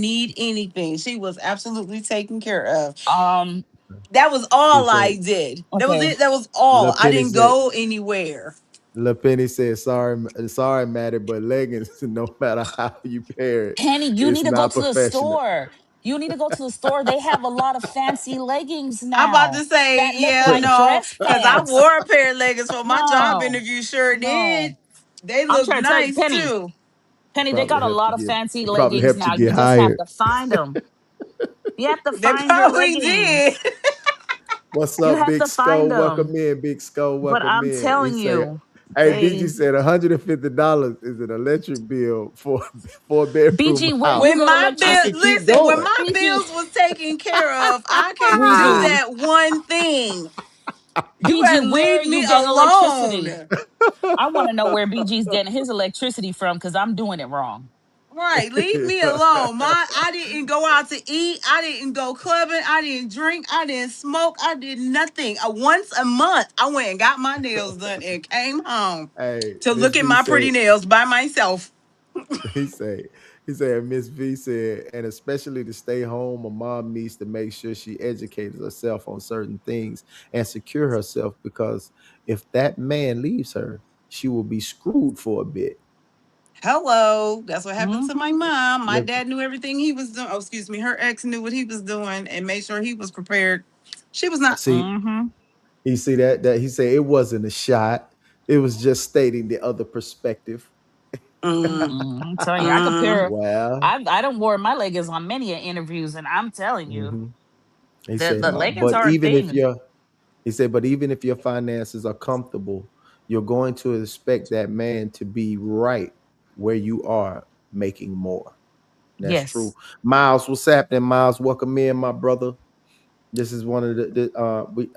need anything. She was absolutely taken care of. Um, That was He all I said, did. That was okay. it. That was all. La I Penny didn't said, go anywhere. La Penny said, sorry, Maddie, but leggings, no matter how you pair it, Penny, you it's need to go not to the professional. store. You need to go to the store. They have a lot of fancy leggings I'm about to now say, that look yeah, like no, dress because I pants. wore a pair of leggings for my job No, interview. Sure did. no. They I'm look trying to tell you, nice Penny. too. Penny, they Probably got a helped you lot of get, fancy it probably leggings helped you now. You get just have hired. to find them. You have to They find your probably did. leggings. What's You up, have Big to find Skull? them. Welcome in, Big Skull. But Welcome I'm in. He telling say, you, hey, BG they said $150 is an electric bill for a bedroom BG, where you house. When get my I bill, could electricity? keep listen, when going. my BG, bills was taken care of, I can do BG, that one thing. You BG, better where leave are you me getting electricity? alone. I want to know where BG's getting his electricity from because I'm doing it wrong. Right, leave me alone. I didn't go out to eat. I didn't go clubbing. I didn't drink. I didn't smoke. I did nothing. Once a month, I went and got my nails done and came home Hey, to Miss look at V my pretty said, nails by myself. he said, he said, Miss V said, and especially to stay home, a mom needs to make sure she educates herself on certain things and secure herself because if that man leaves her, she will be screwed for a bit. Hello, that's what happened to my Mm-hmm. mom. My Yep. dad knew everything he was doing. Oh, excuse me, her ex knew what he was doing and made sure he was prepared. She was not. See, Mm-hmm. you see that he said it wasn't a shot. It was just stating the other perspective. Mm, Mm-mm. I'm telling you, I mm. compare. Well, I don't wear my leggings on many interviews, and I'm telling you, hmm he the said, the leggings but are a even if thing. you're He said, but even if your finances are comfortable, you're going to expect that man to be right where you are making more. That's true. Yes. Miles, what's happening? Miles, welcome in, my brother. This is one of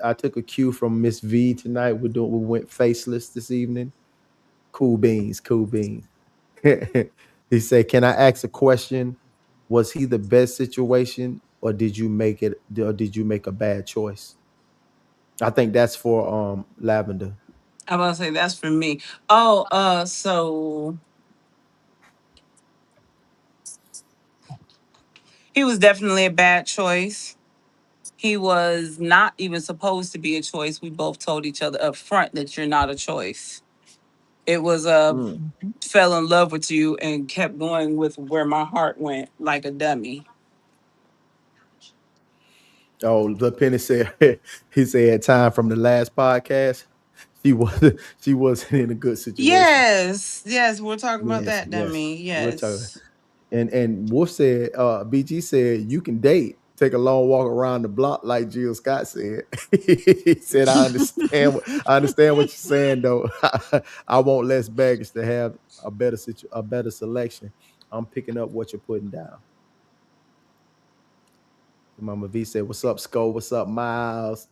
I took a cue from Miss V tonight. We went faceless this evening. Cool beans, cool beans. He said, "Can I ask a question? Was he the best situation, or did you make a bad choice?" I think that's for Lavender. I was gonna say that's for me. Oh, so he was definitely a bad choice. He was not even supposed to be a choice. We both told each other up front that you're not a choice. It was Mm. Mhm. fell in love with you and kept going with where my heart went like a dummy. Oh, the Penny said he said time from the last podcast. She wasn't in a good situation. Yes, yes, we're talking about Yes, that yes. dummy. We're talking. Yes. And Wolf said, BG said you can date, take a long walk around the block, like Jill Scott said. He said, I understand what you're saying though. I want less baggage to have a better selection. I'm picking up what you're putting down. Mama V said, "What's up, Sko? What's up, Miles?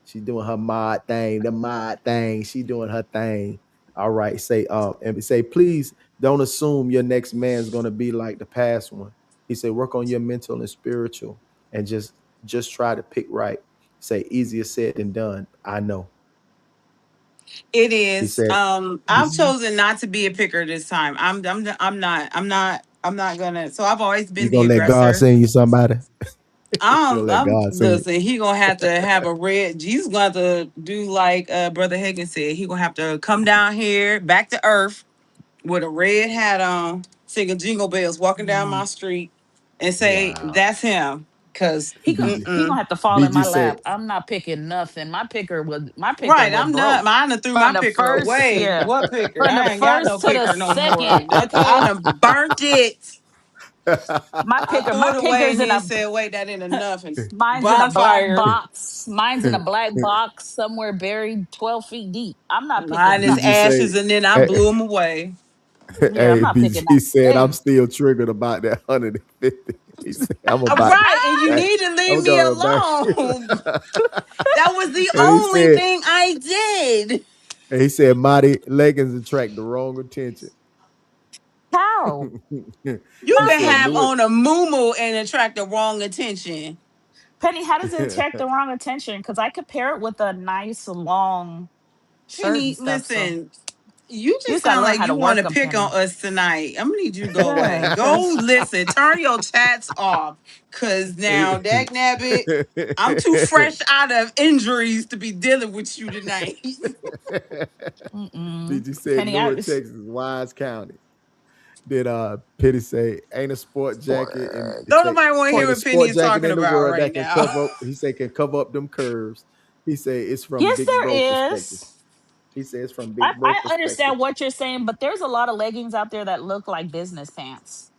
She doing her mod thing, the mod thing. She doing her thing. All right. Say, and say, please don't assume your next man's gonna be like the past one. He said, work on your mental and spiritual, and just try to pick right. Say, easier said than done. I know." It He is. said, I've he's Mhm. chosen not to be a picker this time. I'm not gonna. So I've always you been the gonna let God aggressor. send you somebody. You gonna let I'm God send you. listen. He gonna have to have a red. Jesus gonna have to do like Brother Hagan said. He gonna have to come down here back to earth with a red hat on, singing jingle bells, walking down my Mhm. street, and say Wow. that's him. Cause BG He gonna have to fall in BG my said, lap. I'm not picking nothing. My picker right, was I'm done. broke I done threw from my the picker first, away. yeah, What picker? from the I ain't got no first to the picker no more. second. I Okay, done burnt it. I threw my it away, picker's and in he a said, "Wait, that ain't enough." And mine's in a black bonfire. box. Mine's in a black box somewhere buried 12 feet deep. I'm not Mine picking is BG nothing. ashes, say, and then I hey, blew them away. Yeah, I'm hey, not picking BG that said, I'm thing. still triggered about that 150. He said, I'm about to Right, and you back. need to leave I'm me going back. alone. That was the and he only said, thing I did. and he said, Mighty leggings attract the wrong attention. How? You He can said, have Louis. on a muumuu and attract the wrong attention. Penny, how does it attract the wrong attention? Because I could pair it with a nice long shirt and Penny, stuff. So listen, you you just just gotta sound learn like how you to want work to them, pick on Penny. us tonight. I'm gonna need you to go away. Yeah, Go because listen, turn your chats off. Cause now, dag nabbit, I'm too fresh out of injuries to be dealing with you tonight. BG said, Penny, Lure, Texas, Wise County. Did Pity say, ain't a sport jacket and sport, he Don't say, nobody want to hear ain't a what Penny sport is jacket talking in the about world right that can now. cover up, he say can cover up them curves. He say it's from yes, big there bro perspective. is. He says from I, big bro I perspective. understand what you're saying, but there's a lot of leggings out there that look like business pants.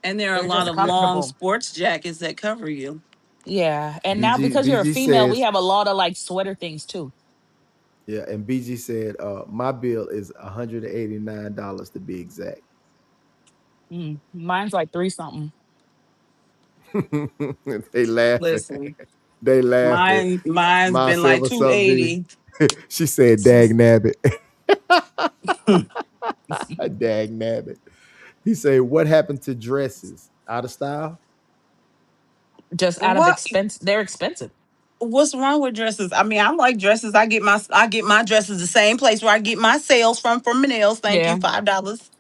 And there are a They're lot just of long comfortable. sports jackets that cover you. Yeah, and now BG because you're a BG female, we says, have a lot of like sweater things too. yeah, and BG said, my bill is $189 to be exact. Mine's like three something. They laughing. Listen, They laughing. mine's Ma been said, like what's up, V? 280. She said, dag nabbit. Dag nabbit. He say, what happened to dresses? Out of style? Just out of What? expense. They're expensive. What's wrong with dresses? I mean, I like dresses. I get my dresses the same place where I get my sales from Manel's. Thank you, Yeah. $5.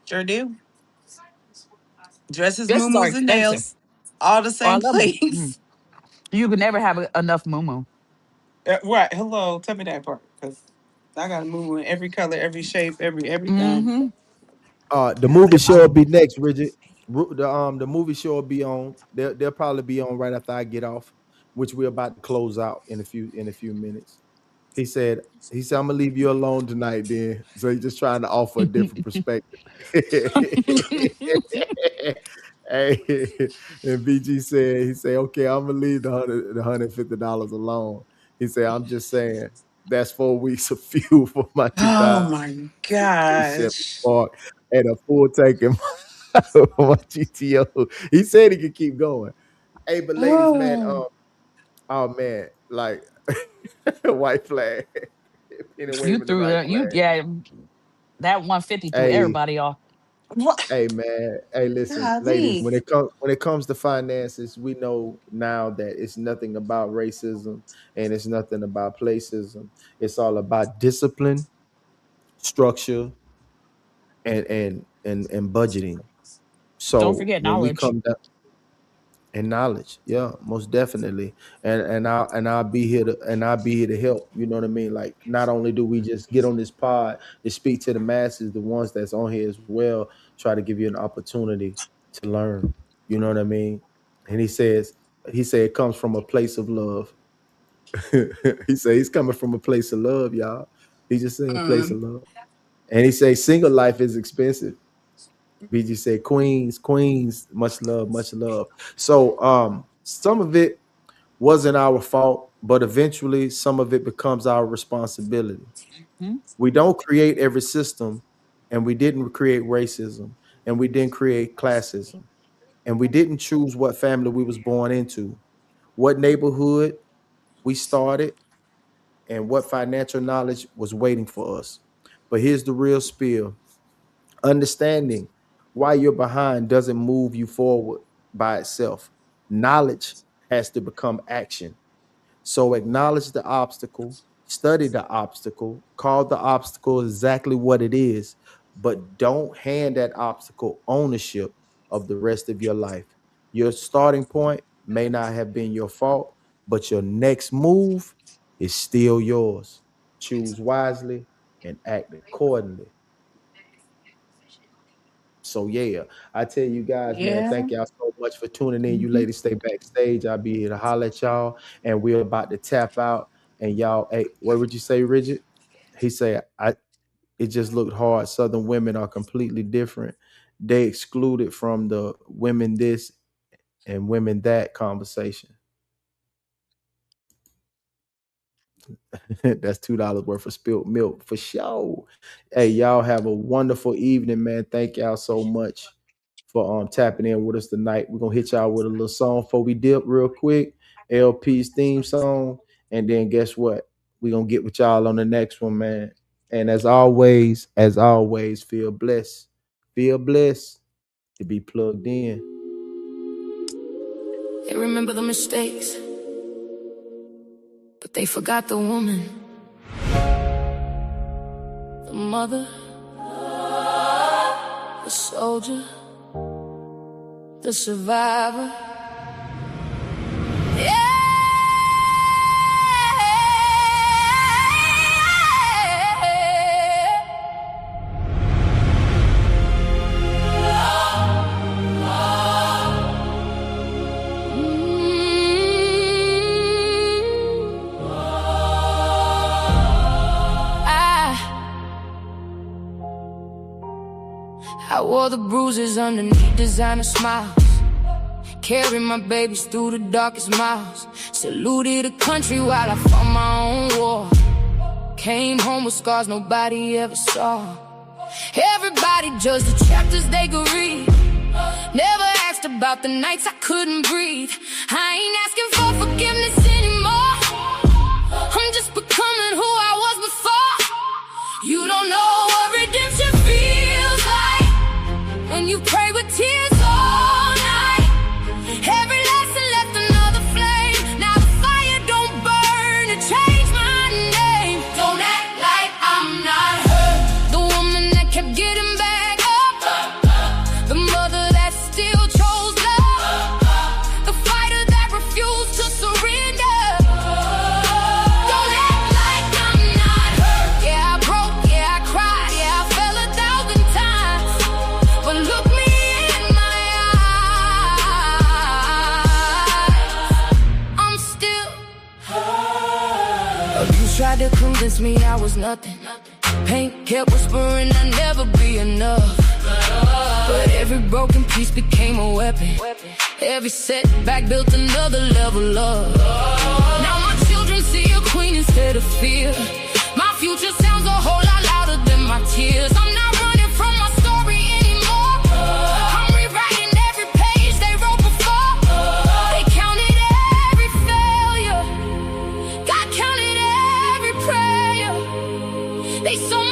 Sure do. Dresses, Dresses are muumuus, and expensive. nails, all the Oh, I same love them. Mm. place. You could never have enough moo. Right. Hello. Tell me that part, because I got a muumuu in every color, every shape, everything. Mm-hmm. The movie show will be next, Bridget. The movie show will be on. They'll probably be on right after I get off, which we're about to close out in a few minutes. He said he said I'm gonna leave you alone tonight, then. So he's just trying to offer a different perspective. Hey, and BG said he said, okay, I'm gonna leave the $150 alone. He said, I'm just saying that's 4 weeks of fuel for my Oh 2000. my 27 gosh. Park and a full tank in my, my GTO. He said he could keep going. Hey, but ladies, man, Oh. oh man, like white flag. Penny You waving the threw right that. flag. That 150 threw Hey, everybody off. What? hey man. Hey, listen, ladies, Golly. when it comes to finances, we know now that it's nothing about racism and it's nothing about placism. It's all about discipline, structure, and budgeting. Don't So forget when we knowledge. come down and knowledge, yeah, most definitely. And I'll be here to help. You know what I mean? Like, not only do we just get on this pod to speak to the masses, the ones that's on here as well, try to give you an opportunity to learn. You know what I mean? And he said it comes from a place of love. He said he's coming from a place of love, y'all. He just saying a place Mm. of love. And he said single life is expensive. BG said, Queens, Queens, much love, much love. So some of it wasn't our fault, but eventually some of it becomes our responsibility. Mhm. We don't create every system, and we didn't create racism, and we didn't create classism, and we didn't choose what family we was born into, what neighborhood we started, and what financial knowledge was waiting for us. But here's the real spiel. Understanding why you're behind doesn't move you forward by itself. Knowledge has to become action. So acknowledge the obstacle, study the obstacle, call the obstacle exactly what it is, but don't hand that obstacle ownership of the rest of your life. Your starting point may not have been your fault, but your next move is still yours. Choose wisely and act accordingly. So yeah, I tell you guys, man, Yeah. thank y'all so much for tuning in. You Mhm. ladies stay backstage. I'll be here to holler at y'all, and we're about to tap out. And y'all, hey, what would you say, Richard? He said, I it just looked hard. Southern women are completely different. They excluded from the women this and women that conversation. That's $2 worth of spilt milk for sure. Hey, y'all have a wonderful evening, man. Thank y'all so much for tapping in with us tonight. We're gonna hit y'all with a little song before we dip real quick. LP's theme song, and then guess what? We're gonna get with y'all on the next one, man. And as always, feel blessed. Feel blessed to be plugged in. They remember the mistakes, but they forgot the woman, the mother, the soldier, the survivor. Yeah. I wore the bruises underneath designer smiles, carried my babies through the darkest miles, saluted a country while I fought my own war, came home with scars nobody ever saw. Everybody judged the chapters they could read, never asked about the nights I couldn't breathe. I ain't asking for forgiveness anymore, I'm just becoming who I was before. You don't know what redemption feels tried to convince me I was nothing. Pain kept whispering I'd never be enough. But every broken piece became a weapon. Every setback built another level up. Now my children see a queen instead of fear. My future sounds a whole lot louder than my tears. I'm not running from my story anymore. I'm rewriting every page they wrote before. They counted every failure. God counted every prayer. They saw